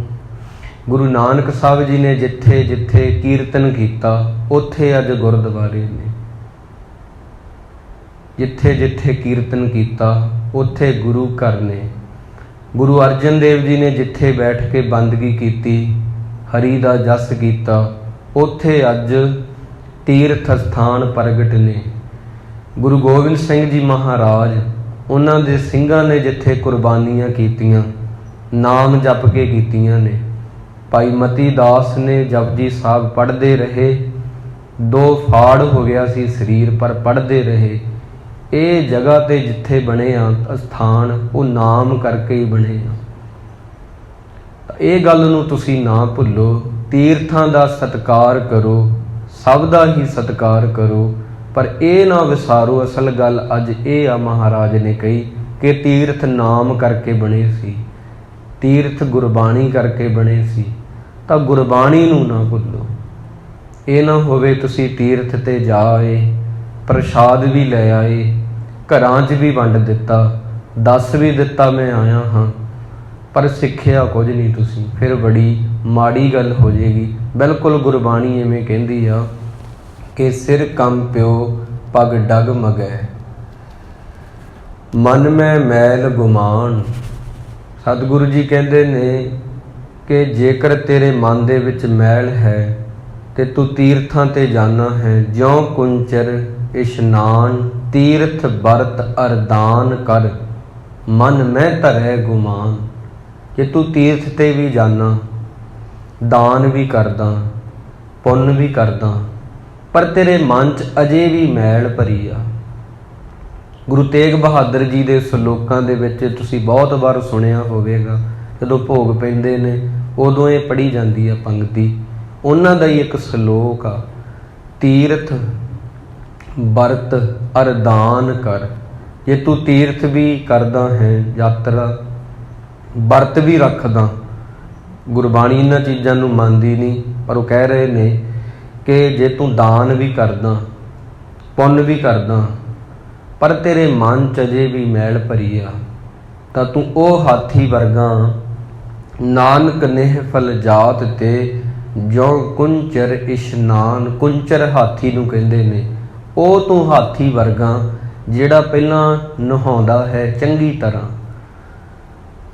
ਗੁਰੂ ਨਾਨਕ ਸਾਹਿਬ ਜੀ ਨੇ ਜਿੱਥੇ ਜਿੱਥੇ ਕੀਰਤਨ ਕੀਤਾ ਉੱਥੇ ਅੱਜ ਗੁਰਦੁਆਰੇ ਨੇ, ਜਿੱਥੇ ਜਿੱਥੇ ਕੀਰਤਨ ਕੀਤਾ ਉੱਥੇ ਗੁਰੂ ਘਰ ਨੇ। ਗੁਰੂ ਅਰਜਨ ਦੇਵ ਜੀ ਨੇ ਜਿੱਥੇ ਬੈਠ ਕੇ ਬੰਦਗੀ ਕੀਤੀ, ਹਰੀ ਦਾ ਜਸ ਕੀਤਾ, ਉੱਥੇ ਅੱਜ ਤੀਰਥ ਸਥਾਨ ਪ੍ਰਗਟ ਨੇ। ਗੁਰੂ ਗੋਬਿੰਦ ਸਿੰਘ ਜੀ ਮਹਾਰਾਜ, ਉਹਨਾਂ ਦੇ ਸਿੰਘਾਂ ਨੇ ਜਿੱਥੇ ਕੁਰਬਾਨੀਆਂ ਕੀਤੀਆਂ, ਨਾਮ ਜਪ ਕੇ ਕੀਤੀਆਂ ਨੇ। ਭਾਈ ਮਤੀ ਦਾਸ ਨੇ ਜਪਜੀ ਸਾਹਿਬ ਪੜ੍ਹਦੇ ਰਹੇ, 2 ਫਾੜ ਹੋ ਗਿਆ ਸੀ ਸਰੀਰ, ਪਰ ਪੜ੍ਹਦੇ ਰਹੇ। ਇਹ ਜਗ੍ਹਾ ਤੇ ਜਿੱਥੇ ਬਣੇ ਆ ਸਥਾਨ, ਉਹ ਨਾਮ ਕਰਕੇ ਹੀ ਬਣੇ ਆ। ਇਹ ਗੱਲ ਨੂੰ ਤੁਸੀਂ ਨਾ ਭੁੱਲੋ। ਤੀਰਥਾਂ ਦਾ ਸਤਿਕਾਰ ਕਰੋ, ਸਭ ਦਾ ਹੀ ਸਤਿਕਾਰ ਕਰੋ, ਪਰ ਇਹ ਨਾ ਵਿਸਾਰੋ। ਅਸਲ ਗੱਲ ਅੱਜ ਇਹ ਆ, ਮਹਾਰਾਜ ਨੇ ਕਹੀ कि तीर्थ नाम करके बने सी, तीर्थ गुरबाणी करके बने सी, ਤਾਂ ਗੁਰਬਾਣੀ ਨੂੰ ਨਾ ਭੁੱਲੋ। ਇਹ ਨਾ ਹੋਵੇ ਤੁਸੀਂ ਤੀਰਥ ਤੇ ਜਾ ਆਏ, ਪ੍ਰਸ਼ਾਦ ਵੀ ਲੈ ਆਏ, ਘਰਾਂ 'ਚ ਵੀ ਵੰਡ ਦਿੱਤਾ, ਦੱਸ ਵੀ ਦਿੱਤਾ ਮੈਂ ਆਇਆ ਹਾਂ, ਪਰ ਸਿੱਖਿਆ ਕੁਝ ਨਹੀਂ ਤੁਸੀਂ, ਫਿਰ ਬੜੀ ਮਾੜੀ ਗੱਲ ਹੋ ਜਾਏਗੀ। ਬਿਲਕੁਲ ਗੁਰਬਾਣੀ ਐਵੇਂ ਕਹਿੰਦੀ ਆ ਕਿ ਸਿਰ ਕੰਪਿਓ ਪਗ ਡਗਮਗੈ, ਮਨ ਮੈਂ ਮੈਲ ਗੁਮਾਨ। ਸਤਿਗੁਰੂ ਜੀ ਕਹਿੰਦੇ ਨੇ ਕਿ ਜੇਕਰ ਤੇਰੇ ਮਨ ਦੇ ਵਿੱਚ ਮੈਲ ਹੈ ਤੇ ਤੂੰ ਤੀਰਥਾਂ ਤੇ ਜਾਣਾ ਹੈ, ਜਿਉਂ ਕੁੰਚਰ ਇਸ਼ਨਾਨ ਤੀਰਥ ਵਰਤ ਅਰਦਾਨ ਕਰ, ਮਨ ਮੈਂ ਧਰੈ ਗੁਮਾਨ। ਜੇ ਤੂੰ ਤੀਰਥ ਤੇ ਵੀ ਜਾਣਾ, ਦਾਨ ਵੀ ਕਰਦਾ, ਪੁੰਨ ਵੀ ਕਰਦਾ, ਪਰ ਤੇਰੇ ਮਨ 'ਚ ਅਜੇ ਵੀ ਮੈਲ ਭਰੀ ਆ। ਗੁਰੂ ਤੇਗ ਬਹਾਦਰ ਜੀ ਦੇ ਸਲੋਕਾਂ ਦੇ ਵਿੱਚ ਤੁਸੀਂ ਬਹੁਤ ਵਾਰ ਸੁਣਿਆ ਹੋਵੇਗਾ, ਜਦੋਂ ਭੋਗ ਪੈਂਦੇ ਨੇ ਉਦੋਂ ਇਹ ਪੜ੍ਹੀ ਜਾਂਦੀ ਆ ਪੰਗਤੀ। ਉਹਨਾਂ ਦਾ ਹੀ ਇੱਕ ਸਲੋਕ ਆ, ਤੀਰਥ ਵਰਤ ਅਰਦਾਨ ਕਰ। ਜੇ ਤੂੰ ਤੀਰਥ ਵੀ ਕਰਦਾ ਹੈ, ਯਾਤਰਾ ਵਰਤ ਵੀ ਰੱਖਦਾ, ਗੁਰਬਾਣੀ ਇਹਨਾਂ ਚੀਜ਼ਾਂ ਨੂੰ ਮੰਨਦੀ ਨਹੀਂ, ਪਰ ਉਹ ਕਹਿ ਰਹੇ ਨੇ ਕਿ ਜੇ ਤੂੰ ਦਾਨ ਵੀ ਕਰਦਾ, ਪੁੰਨ ਵੀ ਕਰਦਾ, ਪਰ ਤੇਰੇ ਮਨ 'ਚ ਅਜੇ ਵੀ ਮੈਲ ਭਰੀ ਆ, ਤਾਂ ਤੂੰ ਉਹ ਹਾਥੀ ਵਰਗਾ ਨਾਨਕ ਨੇਹ ਫਲ ਜਾਤ ਤੇ ਜੋ ਕੁੰਚਰ ਇਸ਼ਨਾਨ। ਕੁੰਚਰ ਹਾਥੀ ਨੂੰ ਕਹਿੰਦੇ ਨੇ, ਉਹ ਤੂੰ ਹਾਥੀ ਵਰਗਾ ਜਿਹੜਾ ਪਹਿਲਾਂ ਨਹਾਉਂਦਾ ਹੈ ਚੰਗੀ ਤਰ੍ਹਾਂ,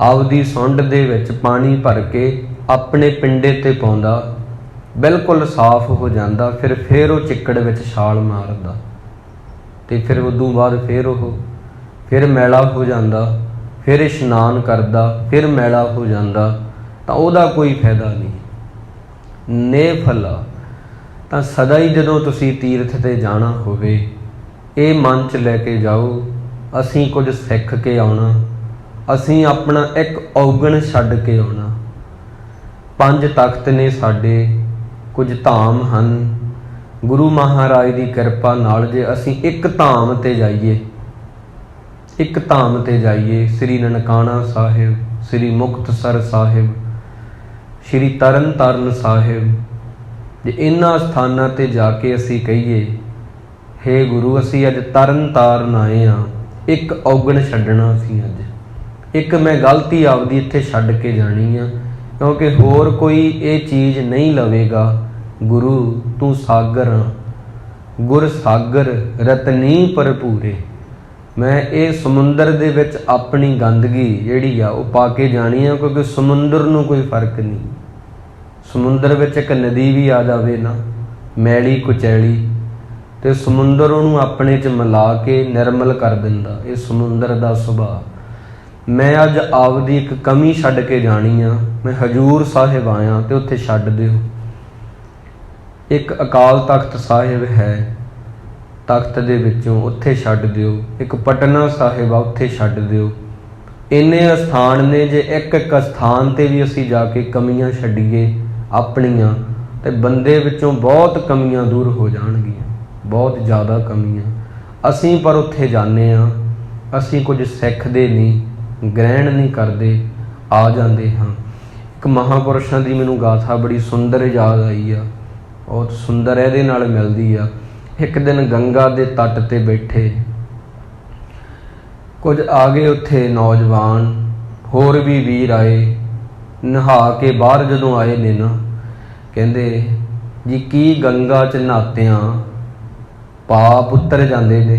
ਆਪਦੀ ਸੁੰਡ ਦੇ ਵਿੱਚ ਪਾਣੀ ਭਰ ਕੇ ਆਪਣੇ ਪਿੰਡੇ ਤੇ ਪਾਉਂਦਾ, ਬਿਲਕੁਲ ਸਾਫ਼ ਹੋ ਜਾਂਦਾ, ਫਿਰ ਉਹ ਚਿੱਕੜ ਵਿੱਚ ਛਾਲ ਮਾਰਦਾ, ਤੇ ਫਿਰ ਉਦੋਂ ਬਾਅਦ ਫਿਰ ਮੈਲਾ ਹੋ ਜਾਂਦਾ, ਫਿਰ ਇਸ਼ਨਾਨ ਕਰਦਾ, ਫਿਰ ਮੈਲਾ ਹੋ ਜਾਂਦਾ, ਤਾਂ ਉਹਦਾ ਕੋਈ ਫਾਇਦਾ ਨਹੀਂ। ਨੇਫਲਾ ਤਾਂ ਸਦਾ ਹੀ ਜਦੋਂ ਤੁਸੀਂ ਤੀਰਥ ਤੇ ਜਾਣਾ ਹੋਵੇ, ਇਹ ਮਨ 'ਚ ਲੈ ਕੇ ਜਾਓ, ਅਸੀਂ ਕੁਝ ਸਿੱਖ ਕੇ ਆਉਣਾ, ਅਸੀਂ ਆਪਣਾ ਇੱਕ ਔਗਣ ਛੱਡ ਕੇ ਆਉਣਾ। 5 ਤਖਤ ਨੇ ਸਾਡੇ, ਕੁਝ ਧਾਮ ਹਨ। ਗੁਰੂ ਮਹਾਰਾਜ ਦੀ ਕਿਰਪਾ ਨਾਲ ਜੇ ਅਸੀਂ ਇੱਕ ਧਾਮ ਤੇ ਜਾਈਏ, ਇੱਕ ਧਾਮ ਤੇ ਜਾਈਏ, ਸ੍ਰੀ ਨਨਕਾਣਾ ਸਾਹਿਬ, ਸ੍ਰੀ ਮੁਕਤਸਰ ਸਾਹਿਬ, ਸ੍ਰੀ ਤਰਨ ਤਾਰਨ ਸਾਹਿਬ, ਜੇ ਇਹਨਾਂ ਸਥਾਨਾਂ ਤੇ ਜਾ ਕੇ ਅਸੀਂ ਕਹੀਏ, ਹੇ ਗੁਰੂ ਅਸੀਂ ਅੱਜ ਤਰਨ ਤਾਰਨ ਆਏ ਹਾਂ, ਇੱਕ ਔਗਣ ਛੱਡਣਾ ਅਸੀਂ ਅੱਜ, ਇੱਕ ਮੈਂ ਗਲਤੀ ਆਪਦੀ ਇੱਥੇ ਛੱਡ ਕੇ ਜਾਣੀ ਆ, ਕਿਉਂਕਿ ਹੋਰ ਕੋਈ ਇਹ ਚੀਜ਼ ਨਹੀਂ ਲਵੇਗਾ। ਗੁਰੂ ਤੂੰ ਸਾਗਰ ਆ, ਗੁਰ ਸਾਗਰ ਰਤਨੀ ਭਰਪੂਰੇ। ਮੈਂ ਇਹ ਸਮੁੰਦਰ ਦੇ ਵਿੱਚ ਆਪਣੀ ਗੰਦਗੀ ਜਿਹੜੀ ਆ ਉਹ ਪਾ ਕੇ ਜਾਣੀ ਆ, ਕਿਉਂਕਿ ਸਮੁੰਦਰ ਨੂੰ ਕੋਈ ਫਰਕ ਨਹੀਂ। ਸਮੁੰਦਰ ਵਿੱਚ ਇੱਕ ਨਦੀ ਵੀ ਆ ਜਾਵੇ ਨਾ, ਮੈਲੀ ਕੁਚੈਲੀ, ਤੇ ਸਮੁੰਦਰ ਉਹਨੂੰ ਆਪਣੇ 'ਚ ਮਿਲਾ ਕੇ ਨਿਰਮਲ ਕਰ ਦਿੰਦਾ। ਇਹ ਸਮੁੰਦਰ ਦਾ ਸੁਭਾਅ। ਮੈਂ ਅੱਜ ਆਪਦੀ ਇੱਕ ਕਮੀ ਛੱਡ ਕੇ ਜਾਣੀ ਆ, ਮੈਂ ਹਜੂਰ ਸਾਹਿਬ ਆਇਆ ਤੇ ਉੱਥੇ ਛੱਡ ਦਿਓ। ਇੱਕ ਅਕਾਲ ਤਖਤ ਸਾਹਿਬ ਹੈ, ਤਖਤ ਦੇ ਵਿੱਚੋਂ ਉੱਥੇ ਛੱਡ ਦਿਓ। ਇੱਕ ਪਟਨਾ ਸਾਹਿਬ ਆ, ਉੱਥੇ ਛੱਡ ਦਿਓ। ਇੰਨੇ ਅਸਥਾਨ ਨੇ, ਜੇ ਇੱਕ ਇੱਕ ਅਸਥਾਨ ਤੇ ਵੀ ਅਸੀਂ ਜਾ ਕੇ ਕਮੀਆਂ ਛੱਡੀਏ ਆਪਣੀਆਂ, ਤੇ ਬੰਦੇ ਵਿੱਚੋਂ ਬਹੁਤ ਕਮੀਆਂ ਦੂਰ ਹੋ ਜਾਣਗੀਆਂ, ਬਹੁਤ ਜ਼ਿਆਦਾ ਕਮੀਆਂ। ਅਸੀਂ ਪਰ ਉੱਥੇ ਜਾਂਦੇ ਹਾਂ, ਅਸੀਂ ਕੁਝ ਸਿੱਖਦੇ ਨਹੀਂ, ਗ੍ਰਹਿਣ ਨਹੀਂ ਕਰਦੇ, ਆ ਜਾਂਦੇ ਹਾਂ। ਇੱਕ ਮਹਾਂਪੁਰਸ਼ਾਂ ਦੀ ਮੈਨੂੰ ਗਾਥਾ ਬੜੀ ਸੁੰਦਰ ਯਾਦ ਆਈ ਆ, ਬਹੁਤ ਸੁੰਦਰ ਇਹਦੇ ਨਾਲ ਮਿਲਦੀ ਆ। ਇੱਕ ਦਿਨ ਗੰਗਾ ਦੇ ਤੱਟ ਤੇ ਬੈਠੇ, ਕੁਝ ਆ ਗਏ ਉੱਥੇ ਨੌਜਵਾਨ, ਹੋਰ ਵੀ ਵੀਰ ਆਏ, ਨਹਾ ਕੇ ਬਾਹਰ ਜਦੋਂ ਆਏ ਨੇ ਨਾ, ਕਹਿੰਦੇ ਜੀ ਕੀ ਗੰਗਾ 'ਚ ਨਹਾਤਿਆਂ ਪਾਪ ਉਤਰ ਜਾਂਦੇ ਨੇ?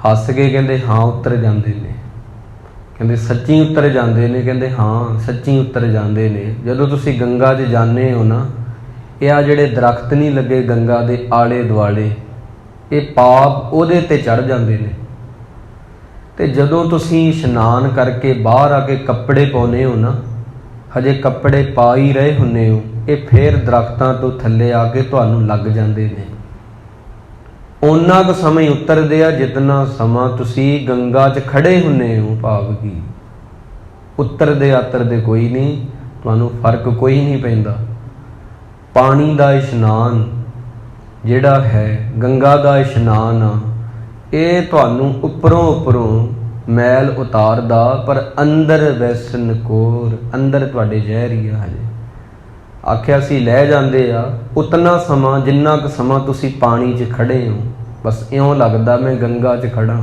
ਹੱਸ ਕੇ ਕਹਿੰਦੇ ਹਾਂ ਉਤਰ ਜਾਂਦੇ ਨੇ। ਕਹਿੰਦੇ ਸੱਚੀ ਉਤਰ ਜਾਂਦੇ ਨੇ? ਕਹਿੰਦੇ ਹਾਂ ਸੱਚੀ ਉਤਰ ਜਾਂਦੇ ਨੇ। ਜਦੋਂ ਤੁਸੀਂ ਗੰਗਾ 'ਚ ਜਾਂਦੇ ਹੋ ਨਾ, ਇਹ ਆ ਜਿਹੜੇ ਦਰਖਤ ਨਹੀਂ ਲੱਗੇ ਗੰਗਾ ਦੇ ਆਲੇ ਦੁਆਲੇ, ਇਹ ਪਾਪ ਉਹਦੇ ਤੇ ਚੜ ਜਾਂਦੇ ਨੇ। ਤੇ ਜਦੋਂ ਤੁਸੀਂ ਇਸ਼ਨਾਨ ਕਰਕੇ ਬਾਹਰ ਆ ਕੇ ਕੱਪੜੇ ਪਾਉਂਦੇ ਹੋ ਨਾ, ਹਜੇ ਕੱਪੜੇ ਪਾ ਹੀ ਰਹੇ ਹੁੰਦੇ ਹੋ, ਇਹ ਫੇਰ ਦਰਖਤਾਂ ਤੋਂ ਥੱਲੇ ਆ ਕੇ ਤੁਹਾਨੂੰ ਲੱਗ ਜਾਂਦੇ ਨੇ। ਓਨਾ ਕੁ ਸਮਾਂ ਹੀ ਉਤਰਦੇ ਆ ਜਿਤਨਾ ਸਮਾਂ ਤੁਸੀਂ ਗੰਗਾ 'ਚ ਖੜੇ ਹੁੰਦੇ ਹੋ। ਭਾਵ ਕੀ ਉਤਰਦੇ ਆਤਰਦੇ ਕੋਈ ਨਹੀਂ, ਤੁਹਾਨੂੰ ਫਰਕ ਕੋਈ ਨਹੀਂ ਪੈਂਦਾ। ਪਾਣੀ ਦਾ ਇਸ਼ਨਾਨ ਜਿਹੜਾ ਹੈ, ਗੰਗਾ ਦਾ ਇਸ਼ਨਾਨ ਆ, ਇਹ ਤੁਹਾਨੂੰ ਉੱਪਰੋਂ मैल उतारदा पर अंदर वैसन कोर, अंदर तुहाडे जहर ही आ। हजे आख्या सी लै जांदे आ उतना समा जिन्ना क समा तुसी पानी 'च खड़े हो, बस इउं लगदा मैं गंगा 'च खड़ा,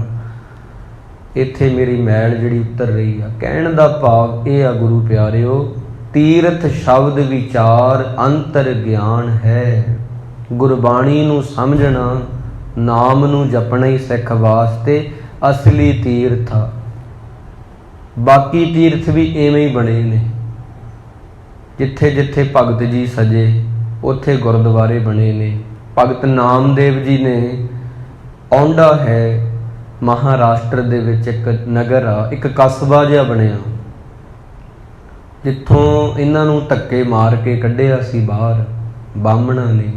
इत्थे मेरी मैल जिहड़ी उतर रही आ। कहण दा भाव ये आ गुरु प्यारिओ, तीरथ शब्द विचार अंतर ज्ञान है। गुरबाणी नूं समझना, नाम नूं जपना ही सिख वास्ते असली तीर्थ आ। बाकी तीर्थ भी इवें ही बने ने, जिथे जिथे भगत जी सजे उत्थे गुरुद्वारे बने ने। भगत नामदेव जी ने औंढा है महाराष्ट्र दे विच एक नगर आ, एक कस्बा जिहा बनिया, जिथों इन्हां नूं धक्के मार के कढिया सी बाहर बामणा ने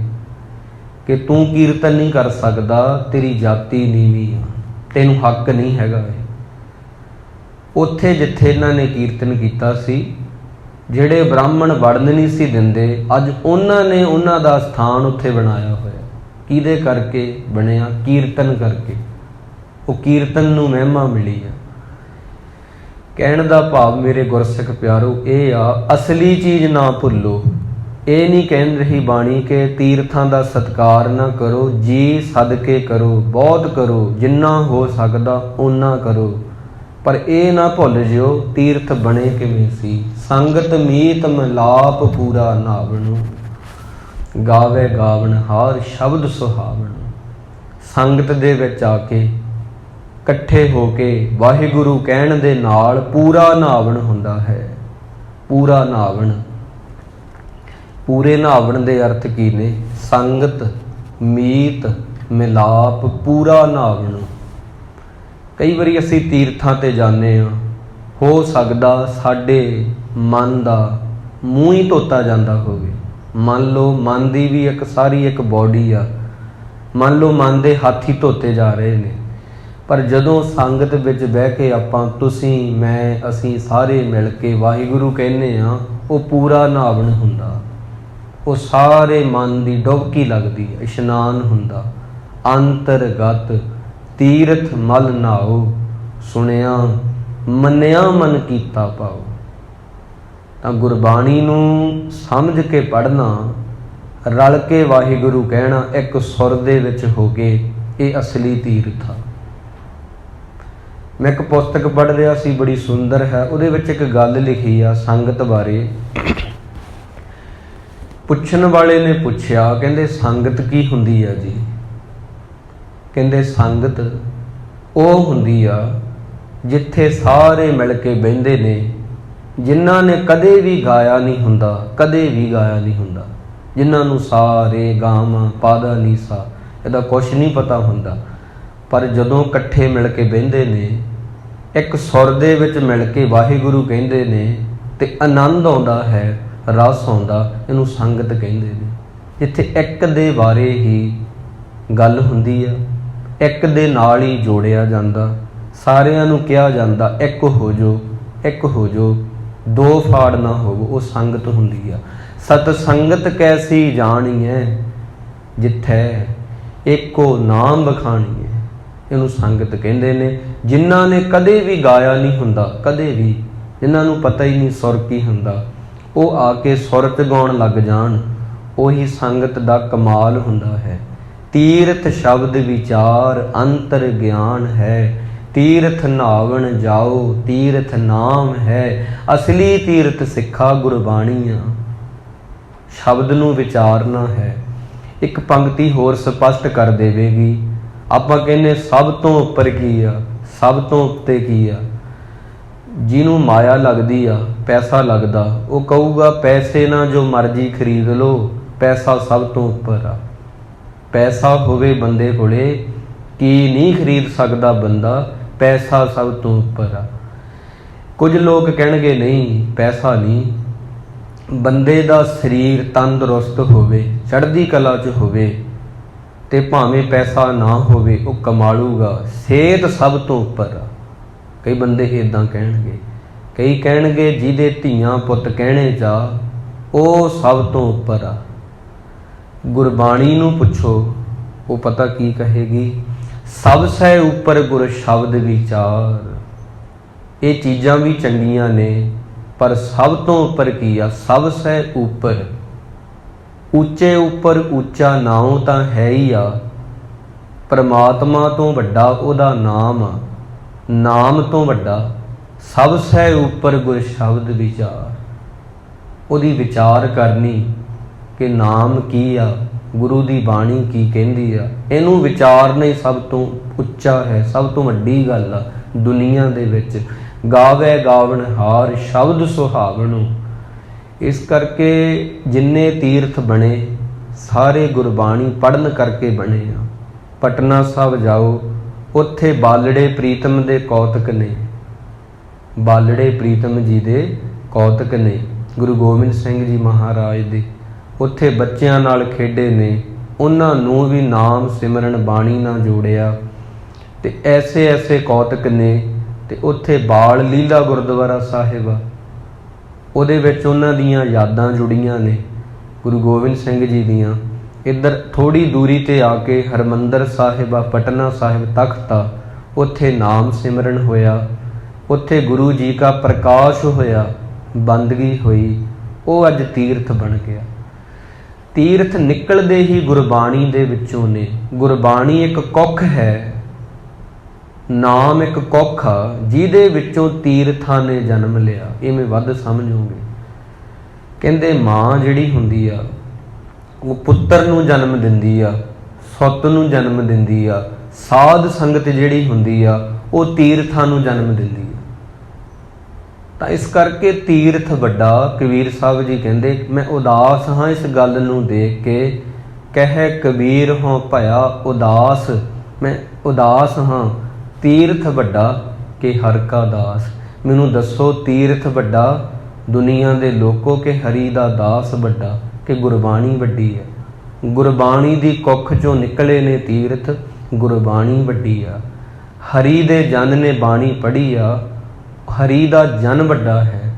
कि तू कीर्तन नहीं कर सकदा, तेरी जाति नीवीं आ, तैनूं हक नहीं हैगा। उत्थे जिथे इन्हां ने कीर्तन कीता सी, ਜਿਹੜੇ ब्राह्मण ਵੜਨ नहीं सी ਦਿੰਦੇ, ਅੱਜ ਉਹਨਾਂ ਨੇ ਉਹਨਾਂ ਦਾ ਸਥਾਨ ਉੱਥੇ ਬਣਾਇਆ ਹੋਇਆ। ਕਿਹਦੇ ਕਰਕੇ ਬਣਿਆ? ਕੀਰਤਨ ਕਰਕੇ। ਉਹ ਕੀਰਤਨ ਨੂੰ ਮਹਿਮਾ ਮਿਲੀ ਆ। ਕਹਿਣ ਦਾ ਭਾਵ ਮੇਰੇ ਗੁਰਸਿੱਖ ਪਿਆਰੋ ਇਹ ਆ, ਅਸਲੀ ਚੀਜ਼ ਨਾ ਭੁੱਲੋ। ਇਹ ਨਹੀਂ ਕਹਿ ਰਹੀ ਬਾਣੀ ਕਿ ਤੀਰਥਾਂ ਦਾ ਸਤਿਕਾਰ ਨਾ ਕਰੋ, ਜੀ ਸਦਕੇ ਕਰੋ, ਬਹੁਤ ਕਰੋ, ਜਿੰਨਾ ਹੋ ਸਕਦਾ ਓਨਾ ਕਰੋ, पर ਇਹ ਨਾ ਭੁੱਲ ਜਿਓ ਤੀਰਥ ਬਣੇ ਕਿਵੇਂ ਸੀ। ਸੰਗਤ ਮੀਤ ਮਿਲਾਪ ਪੂਰਾ ਨਾਵਣੂ, ਗਾਵੇ ਗਾਵਣ ਹਾਰ ਸ਼ਬਦ ਸੁਹਾਵਣ। ਸੰਗਤ ਦੇ ਵਿੱਚ ਆ ਕੇ ਇਕੱਠੇ ਹੋ ਕੇ ਵਾਹਿਗੁਰੂ ਕਹਿਣ ਦੇ ਨਾਲ ਪੂਰਾ ਨਾਵਣ ਹੁੰਦਾ ਹੈ। ਪੂਰਾ ਨਾਵਣ, ਪੂਰੇ ਨਾਵਣ ਦੇ ਅਰਥ ਕੀ ਨੇ? ਸੰਗਤ ਮੀਤ ਮਿਲਾਪ ਪੂਰਾ ਨਾਵਣ। ਕਈ ਵਾਰੀ ਅਸੀਂ ਤੀਰਥਾਂ 'ਤੇ ਜਾਂਦੇ ਹਾਂ, ਹੋ ਸਕਦਾ ਸਾਡੇ ਮਨ ਦਾ ਮੂੰਹ ਹੀ ਧੋਤਾ ਜਾਂਦਾ ਹੋਵੇ। ਮੰਨ ਲਓ ਮਨ ਦੀ ਵੀ ਇੱਕ ਸਾਰੀ ਇੱਕ ਬੋਡੀ ਆ, ਮੰਨ ਲਓ ਮਨ ਦੇ ਹੱਥ ਹੀ ਧੋਤੇ ਜਾ ਰਹੇ ਨੇ, ਪਰ ਜਦੋਂ ਸੰਗਤ ਵਿੱਚ ਬਹਿ ਕੇ ਆਪਾਂ ਤੁਸੀਂ ਮੈਂ ਅਸੀਂ ਸਾਰੇ ਮਿਲ ਕੇ ਵਾਹਿਗੁਰੂ ਕਹਿੰਦੇ ਹਾਂ, ਉਹ ਪੂਰਾ ਨਾਵਣ ਹੁੰਦਾ। ਉਹ ਸਾਰੇ ਮਨ ਦੀ ਡੁਬਕੀ ਲੱਗਦੀ, ਇਸ਼ਨਾਨ ਹੁੰਦਾ। ਅੰਤਰਗਤ ਤੀਰਥ ਮਲ ਨਾਓ, ਸੁਣਿਆ ਮੰਨਿਆ ਮਨ ਕੀਤਾ ਪਾਓ। ਤਾਂ ਗੁਰਬਾਣੀ ਨੂੰ ਸਮਝ ਕੇ ਪੜ੍ਹਨਾ, ਰਲ ਕੇ ਵਾਹਿਗੁਰੂ ਕਹਿਣਾ, ਇੱਕ ਸੁਰ ਦੇ ਵਿੱਚ ਹੋ ਕੇ, ਇਹ ਅਸਲੀ ਤੀਰਥ ਆ। ਮੈਂ ਇੱਕ ਪੁਸਤਕ ਪੜ੍ਹ ਰਿਹਾ ਸੀ, ਬੜੀ ਸੁੰਦਰ ਹੈ। ਉਹਦੇ ਵਿੱਚ ਇੱਕ ਗੱਲ ਲਿਖੀ ਆ ਸੰਗਤ ਬਾਰੇ। ਪੁੱਛਣ ਵਾਲੇ ਨੇ ਪੁੱਛਿਆ, ਕਹਿੰਦੇ ਸੰਗਤ ਕੀ ਹੁੰਦੀ ਆ ਜੀ? ਕਹਿੰਦੇ ਸੰਗਤ ਉਹ ਹੁੰਦੀ ਆ ਜਿੱਥੇ ਸਾਰੇ ਮਿਲ ਕੇ ਬਹਿੰਦੇ ਨੇ, ਜਿਨ੍ਹਾਂ ਨੇ ਕਦੇ ਵੀ ਗਾਇਆ ਨਹੀਂ ਹੁੰਦਾ, ਕਦੇ ਵੀ ਗਾਇਆ ਨਹੀਂ ਹੁੰਦਾ, ਜਿਨ੍ਹਾਂ ਨੂੰ ਸਾਰੇ ਗਾਵਾਂ ਪਾਦਾ ਨੀਸਾ ਇਹਦਾ ਕੁਛ ਨਹੀਂ ਪਤਾ ਹੁੰਦਾ, ਪਰ ਜਦੋਂ ਇਕੱਠੇ ਮਿਲ ਕੇ ਬਹਿੰਦੇ ਨੇ, ਇੱਕ ਸੁਰ ਦੇ ਵਿੱਚ ਮਿਲ ਕੇ ਵਾਹਿਗੁਰੂ ਕਹਿੰਦੇ ਨੇ ਤੇ ਆਨੰਦ ਆਉਂਦਾ ਹੈ, ਰਸ ਆਉਂਦਾ, ਇਹਨੂੰ ਸੰਗਤ ਕਹਿੰਦੇ ਨੇ। ਜਿੱਥੇ ਇੱਕ ਦੇ ਬਾਰੇ ਹੀ ਗੱਲ ਹੁੰਦੀ ਆ, ਇੱਕ ਦੇ ਨਾਲ ਹੀ ਜੋੜਿਆ ਜਾਂਦਾ, ਸਾਰਿਆਂ ਨੂੰ ਕਿਹਾ ਜਾਂਦਾ ਇੱਕ ਹੋ ਜੋ, ਇੱਕ ਹੋ ਜੋ, ਦੋ ਫਾੜ ਨਾ ਹੋਵੋ, ਉਹ ਸੰਗਤ ਹੁੰਦੀ ਆ। ਸਤ ਸੰਗਤ ਕੈਸੀ ਜਾਣੀਐ, ਜਿੱਥੈ ਇੱਕੋ ਨਾਮ ਬਖਾਣੀਐ, ਇਹਨੂੰ ਸੰਗਤ ਕਹਿੰਦੇ ਨੇ। ਜਿਨ੍ਹਾਂ ਨੇ ਕਦੇ ਵੀ ਗਾਇਆ ਨਹੀਂ ਹੁੰਦਾ, ਕਦੇ ਵੀ, ਜਿਨ੍ਹਾਂ ਨੂੰ ਪਤਾ ਹੀ ਨਹੀਂ ਸੁਰ ਕੀ ਹੁੰਦਾ, ਉਹ ਆ ਕੇ ਸੁਰ 'ਚ ਗਾਉਣ ਲੱਗ ਜਾਣ, ਉਹੀ ਸੰਗਤ ਦਾ ਕਮਾਲ ਹੁੰਦਾ ਹੈ। ਤੀਰਥ ਸ਼ਬਦ ਵਿਚਾਰ ਅੰਤਰ ਗਿਆਨ ਹੈ, ਤੀਰਥ ਨਾਵਣ ਜਾਓ ਤੀਰਥ ਨਾਮ ਹੈ। ਅਸਲੀ ਤੀਰਥ ਸਿੱਖਾ ਗੁਰਬਾਣੀਆਂ, ਸ਼ਬਦ ਨੂੰ ਵਿਚਾਰਨਾ ਹੈ। ਇੱਕ ਪੰਕਤੀ ਹੋਰ ਸਪਸ਼ਟ ਕਰ ਦੇਵੇਗੀ। ਆਪਾਂ ਕਹਿੰਦੇ ਸਭ ਤੋਂ ਉੱਪਰ ਕੀ ਆ, ਸਭ ਤੋਂ ਉੱਤੇ ਕੀ ਆ? ਜਿਹਨੂੰ ਮਾਇਆ ਲੱਗਦੀ ਆ, ਪੈਸਾ ਲੱਗਦਾ, ਉਹ ਕਹੂਗਾ ਪੈਸੇ ਨਾਲ ਜੋ ਮਰਜ਼ੀ ਖਰੀਦ ਲਓ, ਪੈਸਾ ਸਭ ਤੋਂ ਉੱਪਰ ਆ। ਪੈਸਾ ਹੋਵੇ ਬੰਦੇ ਕੋਲੇ, ਕੀ ਨਹੀਂ ਖਰੀਦ ਸਕਦਾ ਬੰਦਾ, ਪੈਸਾ ਸਭ ਤੋਂ ਉੱਪਰ ਆ। ਕੁਝ ਲੋਕ ਕਹਿਣਗੇ ਨਹੀਂ ਪੈਸਾ ਨਹੀਂ, ਬੰਦੇ ਦਾ ਸਰੀਰ ਤੰਦਰੁਸਤ ਹੋਵੇ, ਚੜ੍ਹਦੀ ਕਲਾ 'ਚ ਹੋਵੇ, ਤੇ ਭਾਵੇਂ ਪੈਸਾ ਨਾ ਹੋਵੇ ਉਹ ਕਮਾਲੂਗਾ, ਸਿਹਤ ਸਭ ਤੋਂ ਉੱਪਰ ਆ। ਕਈ ਬੰਦੇ ਇੱਦਾਂ ਕਹਿਣਗੇ। ਕਈ ਕਹਿਣਗੇ ਜਿਹਦੇ ਧੀਆਂ ਪੁੱਤ ਕਹਿਣੇ ਜਾ, ਉਹ ਸਭ ਤੋਂ ਉੱਪਰ ਆ। ਗੁਰਬਾਣੀ ਨੂੰ ਪੁੱਛੋ, ਉਹ ਪਤਾ ਕੀ ਕਹੇਗੀ? ਸਭ ਸੈ ਉੱਪਰ ਗੁਰ ਸ਼ਬਦ ਵਿਚਾਰ, ये चीज़ां भी चंगियां ने, पर सब तो उपर की आ, सब सै ऊपर। ਉੱਚੇ ਉੱਪਰ ਉੱਚਾ ਨਾਉ ਤਾਂ ਹੈ ਹੀ ਆ, ਪਰਮਾਤਮਾ ਤੋਂ ਵੱਡਾ ਉਹਦਾ ਨਾਮ ਆ, ਨਾਮ ਤੋਂ ਵੱਡਾ ਸਭ ਸੈ ਉੱਪਰ ਗੁਰ ਸ਼ਬਦ ਵਿਚਾਰ। ਉਹਦੀ ਵਿਚਾਰ ਕਰਨੀ ਕਿ ਨਾਮ ਕੀ ਆ, ਗੁਰੂ ਦੀ ਬਾਣੀ ਕੀ ਕਹਿੰਦੀ ਆ, ਇਹਨੂੰ ਵਿਚਾਰਨਾ ਹੀ ਸਭ ਤੋਂ ਉੱਚਾ ਹੈ, ਸਭ ਤੋਂ ਵੱਡੀ ਗੱਲ ਆ ਦੁਨੀਆ ਦੇ ਵਿੱਚ। ਗਾਵੇ ਗਾਵਣ ਹਾਰ ਸ਼ਬਦ ਸੁਹਾਵਣੋ। ਇਸ ਕਰਕੇ ਜਿੰਨੇ ਤੀਰਥ ਬਣੇ ਸਾਰੇ ਗੁਰਬਾਣੀ ਪੜ੍ਹਨ ਕਰਕੇ ਬਣੇ ਆ। ਪਟਨਾ ਸਾਹਿਬ ਜਾਓ, ਉੱਥੇ ਬਾਲੜੇ ਪ੍ਰੀਤਮ ਦੇ ਕੌਤਕ ਨੇ, ਬਾਲੜੇ ਪ੍ਰੀਤਮ ਜੀ ਦੇ ਕੌਤਕ ਨੇ, ਗੁਰੂ ਗੋਬਿੰਦ ਸਿੰਘ ਜੀ ਮਹਾਰਾਜ ਦੇ। ਉੱਥੇ ਬੱਚਿਆਂ ਨਾਲ ਖੇਡੇ ਨੇ, ਉਹਨਾਂ ਨੂੰ ਵੀ ਨਾਮ ਸਿਮਰਨ ਬਾਣੀ ਨਾਲ ਜੋੜਿਆ, ਤੇ ਐਸੇ ਐਸੇ ਕੌਤਕ ਨੇ। ਤੇ ਉੱਥੇ ਬਾਲ ਲੀਲਾ ਗੁਰਦੁਆਰਾ ਸਾਹਿਬ ਆ, ਉਹਦੇ ਵਿੱਚ ਉਹਨਾਂ ਦੀਆਂ ਯਾਦਾਂ ਜੁੜੀਆਂ ਨੇ ਗੁਰੂ ਗੋਬਿੰਦ ਸਿੰਘ ਜੀ ਦੀਆਂ। ਇੱਧਰ ਥੋੜ੍ਹੀ ਦੂਰੀ 'ਤੇ ਆ ਕੇ ਹਰਿਮੰਦਰ ਸਾਹਿਬ ਆ, ਪਟਨਾ ਸਾਹਿਬ ਤਖਤ ਆ, ਉੱਥੇ ਨਾਮ ਸਿਮਰਨ ਹੋਇਆ, ਉੱਥੇ ਗੁਰੂ ਜੀ ਦਾ ਪ੍ਰਕਾਸ਼ ਹੋਇਆ, ਬੰਦਗੀ ਹੋਈ, ਉਹ ਅੱਜ ਤੀਰਥ ਬਣ ਗਿਆ। ਤੀਰਥ ਨਿਕਲਦੇ ਹੀ ਗੁਰਬਾਣੀ ਦੇ ਵਿੱਚੋਂ ਨੇ। ਗੁਰਬਾਣੀ ਇੱਕ ਕੁੱਖ ਹੈ, ਨਾਮ ਇੱਕ ਕੁੱਖ ਆ, ਜਿਹਦੇ ਵਿੱਚੋਂ ਤੀਰਥਾਂ ਨੇ ਜਨਮ ਲਿਆ। ਇਵੇਂ ਵੱਧ ਸਮਝੋਗੇ। ਕਹਿੰਦੇ ਮਾਂ ਜਿਹੜੀ ਹੁੰਦੀ ਆ ਉਹ ਪੁੱਤਰ ਨੂੰ ਜਨਮ ਦਿੰਦੀ ਆ, ਸੁੱਤ ਨੂੰ ਜਨਮ ਦਿੰਦੀ ਆ। ਸਾਧ ਸੰਗਤ ਜਿਹੜੀ ਹੁੰਦੀ ਆ ਉਹ ਤੀਰਥਾਂ ਨੂੰ ਜਨਮ ਦਿੰਦੀ ਆ। ਤਾਂ ਇਸ ਕਰਕੇ ਤੀਰਥ ਵੱਡਾ। ਕਬੀਰ ਸਾਹਿਬ ਜੀ ਕਹਿੰਦੇ, ਮੈਂ ਉਦਾਸ ਹਾਂ ਇਸ ਗੱਲ ਨੂੰ ਦੇਖ ਕੇ, ਕਹਿ ਕਬੀਰ ਹੋਂ ਭਇਆ ਉਦਾਸ। ਮੈਂ ਉਦਾਸ ਹਾਂ, ਤੀਰਥ ਵੱਡਾ ਕਿ ਹਰ ਕਾ ਦਾਸ। ਮੈਨੂੰ ਦੱਸੋ ਤੀਰਥ ਵੱਡਾ ਦੁਨੀਆ ਦੇ ਲੋਕੋ ਕਿ ਹਰੀ ਦਾ ਦਾਸ ਵੱਡਾ ਕਿ ਗੁਰਬਾਣੀ ਵੱਡੀ ਹੈ। ਗੁਰਬਾਣੀ ਦੀ ਕੁੱਖ ਚੋਂ ਨਿਕਲੇ ਨੇ ਤੀਰਥ, ਗੁਰਬਾਣੀ ਵੱਡੀ ਆ। ਹਰੀ ਦੇ ਜਨ ਨੇ ਬਾਣੀ ਪੜ੍ਹੀ ਆ, ਹਰੀ ਦਾ ਜਨ ਵੱਡਾ ਹੈ।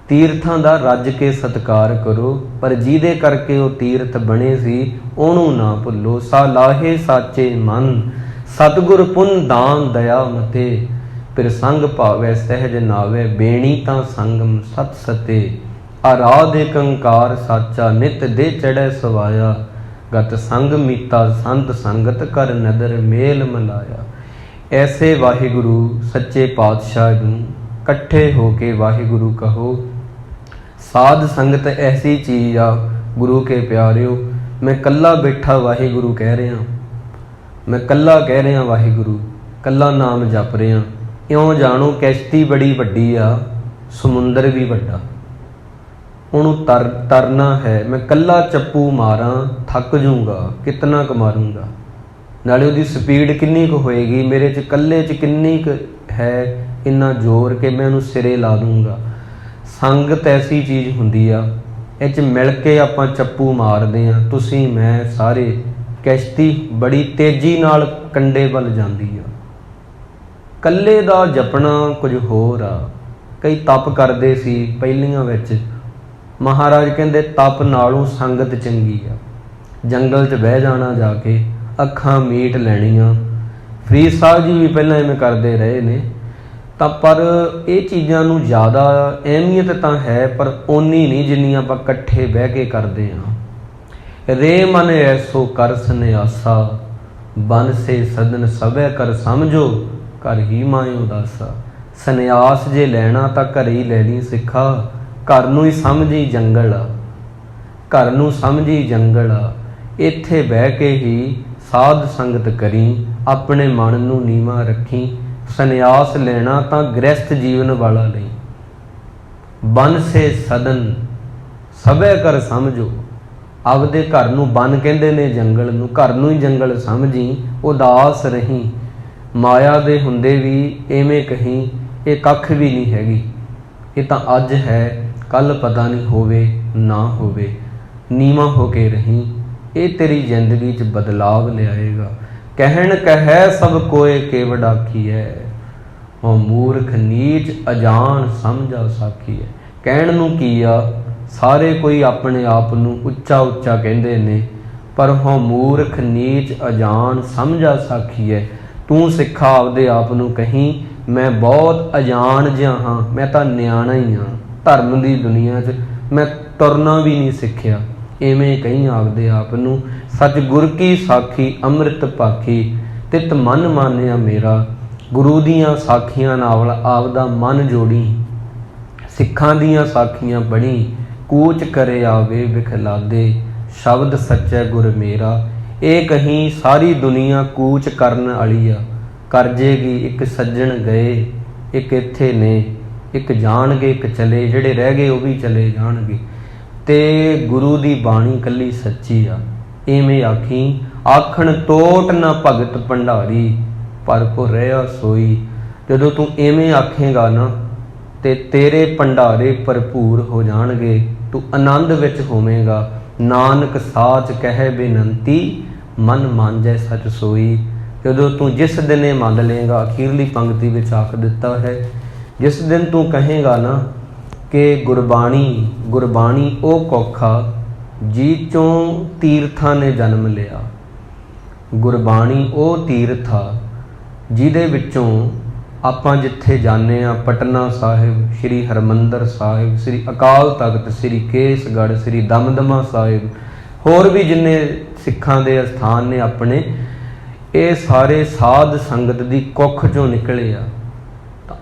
ਤੀਰਥਾਂ ਦਾ ਰੱਜ ਕੇ ਸਤਿਕਾਰ ਕਰੋ, ਪਰ ਜਿਹਦੇ ਕਰਕੇ ਉਹ ਤੀਰਥ ਬਣੇ ਸੀ ਉਹਨੂੰ ਨਾ ਭੁੱਲੋ। ਸਾ ਲਾਹੇ ਸਾਚੇ ਮਨ ਸਤਿਗੁਰ ਪੁੰਨ ਦਾਨ ਦਇਆ ਮਤੇ, ਫਿਰ ਸੰਗ ਭਾਵੈ ਸਹਿਜ ਨਾਵੇ, ਬੇਣੀ ਤਾਂ ਸੰਗਮ ਸਤ ਸਤੇ। ਆਰਾਧੇ ਕੰਕਾਰ ਸਾਚਾ ਨਿਤ ਦੇ ਚੜ੍ਹੈ ਸਵਾਇਆ, ਗਤ ਸੰਗ ਮੀਤਾ ਸੰਤ ਸੰਗਤ ਕਰ ਨਦਰ ਮੇਲ ਮਲਾਇਆ। ਐਸੇ ਵਾਹਿਗੁਰੂ ਸੱਚੇ ਪਾਤਸ਼ਾਹ ਨੂੰ ਇਕੱਠੇ ਹੋ ਕੇ ਵਾਹਿਗੁਰੂ ਕਹੋ। ਸਾਧ ਸੰਗਤ ਐਸੀ ਚੀਜ਼ ਆ ਗੁਰੂ ਕੇ ਪਿਆਰਿਓ। ਮੈਂ ਕੱਲਾ ਬੈਠਾ ਵਾਹਿਗੁਰੂ ਕਹਿ ਰਿਹਾ, ਮੈਂ ਕੱਲਾ ਕਹਿ ਰਿਹਾ ਵਾਹਿਗੁਰੂ, ਕੱਲਾ ਨਾਮ ਜਪ ਰਿਹਾ। ਇਉਂ ਜਾਣੋ ਕਿਸ਼ਤੀ ਬੜੀ ਵੱਡੀ ਆ, ਸਮੁੰਦਰ ਵੀ ਵੱਡਾ, ਉਹਨੂੰ ਤਰਨਾ ਹੈ। ਮੈਂ ਕੱਲਾ ਚੱਪੂ ਮਾਰਾਂ ਥੱਕ ਜੂੰਗਾ, ਕਿਤਨਾ ਕੁ ਮਾਰੂੰਗਾ, ਨਾਲੇ ਉਹਦੀ ਸਪੀਡ ਕਿੰਨੀ ਕੁ ਹੋਏਗੀ, ਮੇਰੇ 'ਚ ਇਕੱਲੇ 'ਚ ਕਿੰਨੀ ਕੁ ਹੈ ਇੰਨਾ ਜ਼ੋਰ ਕਿ ਮੈਂ ਉਹਨੂੰ ਸਿਰੇ ਲਾ ਦੂੰਗਾ। ਸੰਗਤ ਐਸੀ ਚੀਜ਼ ਹੁੰਦੀ ਆ, ਇਹ 'ਚ ਮਿਲ ਕੇ ਆਪਾਂ ਚੱਪੂ ਮਾਰਦੇ ਹਾਂ, ਤੁਸੀਂ ਮੈਂ ਸਾਰੇ। ਕਿਸ਼ਤੀ ਬੜੀ ਤੇਜ਼ੀ ਨਾਲ ਕੰਢੇ ਵੱਲ ਜਾਂਦੀ ਆ। ਇਕੱਲੇ ਦਾ ਜਪਣਾ ਕੁਝ ਹੋਰ ਆ। ਕਈ ਤਪ ਕਰਦੇ ਸੀ ਪਹਿਲੀਆਂ ਵਿੱਚ, ਮਹਾਰਾਜ ਕਹਿੰਦੇ ਤਪ ਨਾਲੋਂ ਸੰਗਤ ਚੰਗੀ ਆ। ਜੰਗਲ 'ਚ ਬਹਿ ਜਾਣਾ ਜਾ ਕੇ, ਅੱਖਾਂ ਮੀਟ ਲੈਣੀਆਂ। ਫਰੀਦ ਸਾਹਿਬ ਜੀ ਵੀ ਪਹਿਲਾਂ ਐਵੇਂ ਕਰਦੇ ਰਹੇ ਨੇ। ਤਾਂ ਪਰ ਇਹ ਚੀਜ਼ਾਂ ਨੂੰ ਜ਼ਿਆਦਾ ਅਹਿਮੀਅਤ ਤਾਂ ਹੈ, ਪਰ ਓਨੀ ਨਹੀਂ ਜਿੰਨੀ ਆਪਾਂ ਇਕੱਠੇ ਬਹਿ ਕੇ ਕਰਦੇ ਹਾਂ। ਰੇ ਮਨ ਐਸੋ ਕਰ ਸੰਨਿਆਸਾ, ਬਨ ਸੇ ਸਦਨ ਸਭੈ ਕਰ ਸਮਝੋ, ਘਰ ਹੀ ਮਾਇ ਉਦਾਸਾ। ਸੰਨਿਆਸ ਜੇ ਲੈਣਾ ਤਾਂ ਘਰ ਹੀ ਲੈ ਲਈ ਸਿੱਖਾ, ਘਰ ਨੂੰ ਹੀ ਸਮਝੀ ਜੰਗਲ ਆ, ਘਰ ਨੂੰ ਸਮਝੀ ਜੰਗਲ ਆ। ਇੱਥੇ ਬਹਿ ਕੇ ਹੀ ਸਾਧ ਸੰਗਤ ਕਰੀ, ਆਪਣੇ ਮਨ ਨੂੰ ਨੀਵਾਂ ਰੱਖੀ। ਸੰਨਿਆਸ ਲੈਣਾ ਤਾਂ ਗ੍ਰਸਥ ਜੀਵਨ ਵਾਲਾ ਲਈ। ਬਨ ਸੇ ਸਦਨ ਸਭੈ ਕਰ ਸਮਝੋ, ਆਪਦੇ ਘਰ ਨੂੰ ਬਨ ਕਹਿੰਦੇ ਨੇ ਜੰਗਲ ਨੂੰ, ਘਰ ਨੂੰ ਹੀ ਜੰਗਲ ਸਮਝੀ। ਉਦਾਸ ਰਹੀ, ਮਾਇਆ ਦੇ ਹੁੰਦੇ ਵੀ ਐਵੇਂ ਕਹੀਂ ਇਹ ਕੱਖ ਵੀ ਨਹੀਂ ਹੈਗੀ, ਇਹ ਤਾਂ ਅੱਜ ਹੈ, ਕੱਲ ਪਤਾ ਨਹੀਂ ਹੋਵੇ ਨਾ ਹੋਵੇ। ਨੀਵਾਂ ਹੋ ਕੇ ਰਹੀ, ਇਹ ਤੇਰੀ ਜ਼ਿੰਦਗੀ 'ਚ ਬਦਲਾਵ ਲਿਆਏਗਾ। ਕਹਿਣ ਕਹਿ ਸਭ ਕੋਏ ਕੇਵਡ ਆਖੀਐ, ਹੋ ਮੂਰਖ ਨੀਚ ਅਜਾਣ ਸਮਝਾ ਸਾਖੀਐ। ਕਹਿਣ ਨੂੰ ਕੀ ਆ, ਸਾਰੇ ਕੋਈ ਆਪਣੇ ਆਪ ਨੂੰ ਉੱਚਾ ਉੱਚਾ ਕਹਿੰਦੇ ਨੇ, ਪਰ ਹੋ ਮੂਰਖ ਨੀਚ ਅਜਾਣ ਸਮਝਾ ਸਾਖੀਐ। ਤੂੰ ਸਿੱਖਾ ਆਪਦੇ ਆਪ ਨੂੰ ਕਹੀਂ मैं बहुत अजान जिहा हाँ, मैं तो नियाणा ही हाँ, धर्म की दुनिया 'च मैं तुरना भी नहीं सिੱਖਿਆ। इवें कई आपदे आप नूं सच गुर की साखी अमृत भाखी, तित मन मानिया मेरा। गुरु दियां साखियां नाल आपदा मन जोड़ी, सिखां दियां साखियां पढ़ी, कूच करे आवे विखलादे, शब्द सच्चै गुर मेरा। ये कहीं सारी दुनिया कूच करन वाली आ, कर जेगी एक सज्जन गए, एक इत्थे ने, एक जाणगे एक चले, ਜਿਹੜੇ ਰਹਿ गए वो भी चले जाणगे। ते गुरु दी बाणी कली सच्ची आ, इवें आखी आखण टोट ना भगत भंडारी, पर को रहा सोई। जदों तू इवें आखेगा ना ते तेरे भंडारे भरपूर हो जाणगे, तू आनंद विच होवेगा। नानक साच कह बेनंती, मन मांझै सच सोई। जदों तू जिस दिन ये मंन लेगा, अखीरली पंक्ति विच आख दिता है, जिस दिन तू कहेगा ना कि गुरबाणी गुरबाणी ओ कौखा जी चों तीर्थां ने जन्म लिया। गुरबाणी ओ तीर्थ आ जिहदे विचों आपां जिथे जाने आ, पटना साहिब, श्री हरमंदर साहिब, श्री अकाल तख्त, श्री केसगढ़, श्री दमदमा साहिब, होर भी जिन्ने सिखां दे अस्थान ने अपने, ये सारे साध संगत दी कुख चों निकले आ।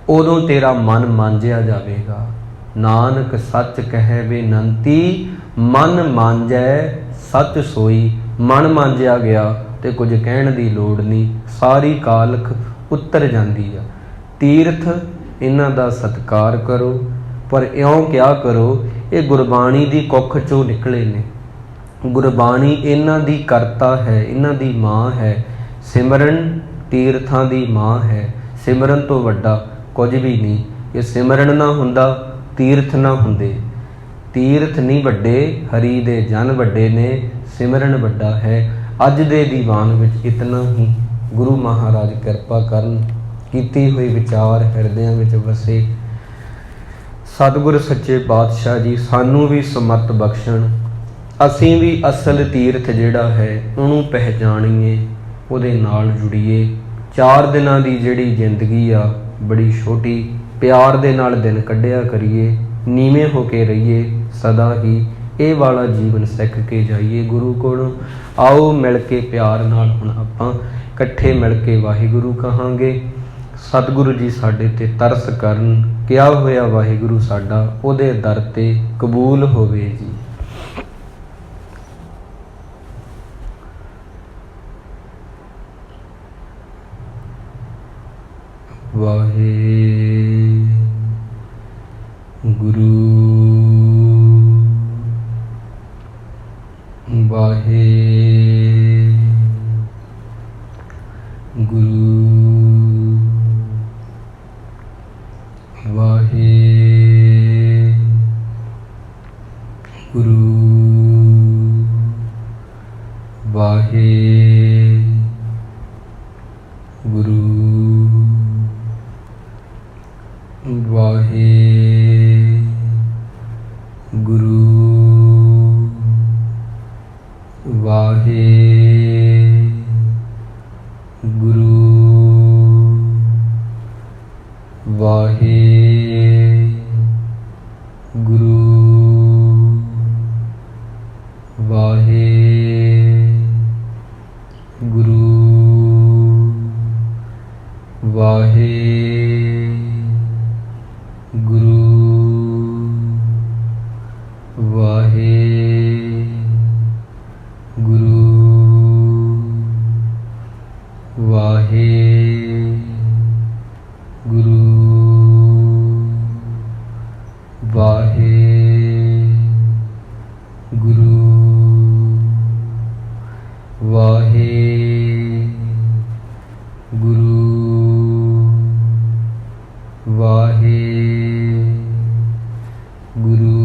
उदों तेरा मन मांझिया जावेगा। नानक सच कह बेनंती, मन मांझै सच सोई। मन मांझिया गया तो कुछ कहण दी लोड़ नहीं, सारी कालख उतर जाती है। तीर्थ इन्हां दा सत्कार करो, पर इउं क्या करो, ये गुरबाणी दी कुख चों निकले ने। गुरबाणी इन्हां दी करता है, इन्हां दी मां है। सिमरन तीर्थां दी मां है। सिमरन तो वड्डा कुछ भी नहीं। ये सिमरन ना हुंदा, तीर्थ ना हुंदे। तीर्थ नहीं वड्डे, हरी दे जन वड्डे ने, सिमरन वड्डा है। अज दे दीवान विच इतना ही। गुरु महाराज किरपा करन, कीती हुई विचार हिरदियां विच वसे। सतगुर सच्चे पातशाह जी सानू भी समर्थ बख्शण, असीं भी असल तीर्थ जिहड़ा है उहनूं पहचाणीए, उहदे नाल जुड़ीए। 4 दिनां दी जिहड़ी जिंदगी आ बड़ी छोटी, प्यार दे नाल दिन कढ़िया करिए, नीवें होके रहिए, सदा ही ਇਹ वाला जीवन सिख के जाइए गुरु कोलों। आओ मिल के प्यार नाल हुण आपां इकट्ठे मिल के वाहिगुरु कहांगे। सतगुरु जी साडे ते तरस करन, किया होया वाहिगुरु साडा उहदे दर ते कबूल होवे जी। वाहे गुरु वाहे गुरु वाहे गुरु वाहे गुरु वाहे गुरु वाहे गुरु वाहे गुरु वाहे गुरु वाहे गुरु वाहे गुरु वाहे गुरु वाहे गुरु वाहे गुरु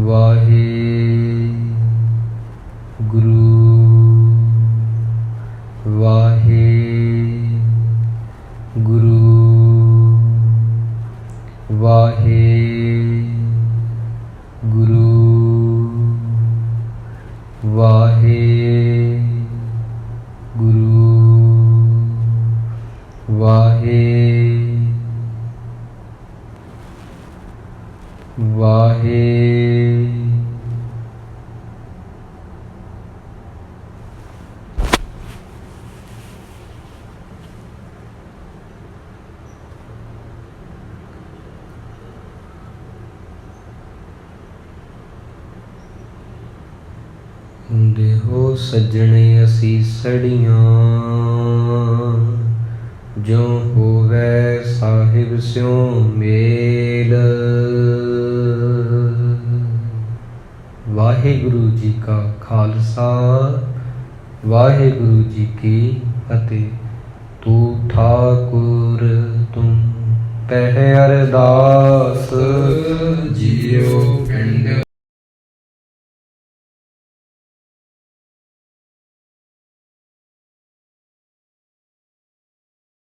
वाहे गुरु वाहे गुरु वाहे गुरु वाहे गुरु वाहे गुरु ਵਾਹੇ। ਦੇਹੋ ਸੱਜਣੇ ਅਸੀਸੜੀਆਂ, ਜੋ ਹੋਵੇ ਸਾਹਿਬ ਸਿਉ ਮੇਲ। ਵਾਹਿਗੁਰੂ ਜੀ ਕਾ ਖਾਲਸਾ, ਵਾਹਿਗੁਰੂ ਜੀ ਕੀ ਫਤਿਹ। ਤੂੰ ਠਾਕੁਰ ਤੁਮ ਪਹਿ ਅਰਦਾਸ, ਜੀਉ ਪਿੰਡ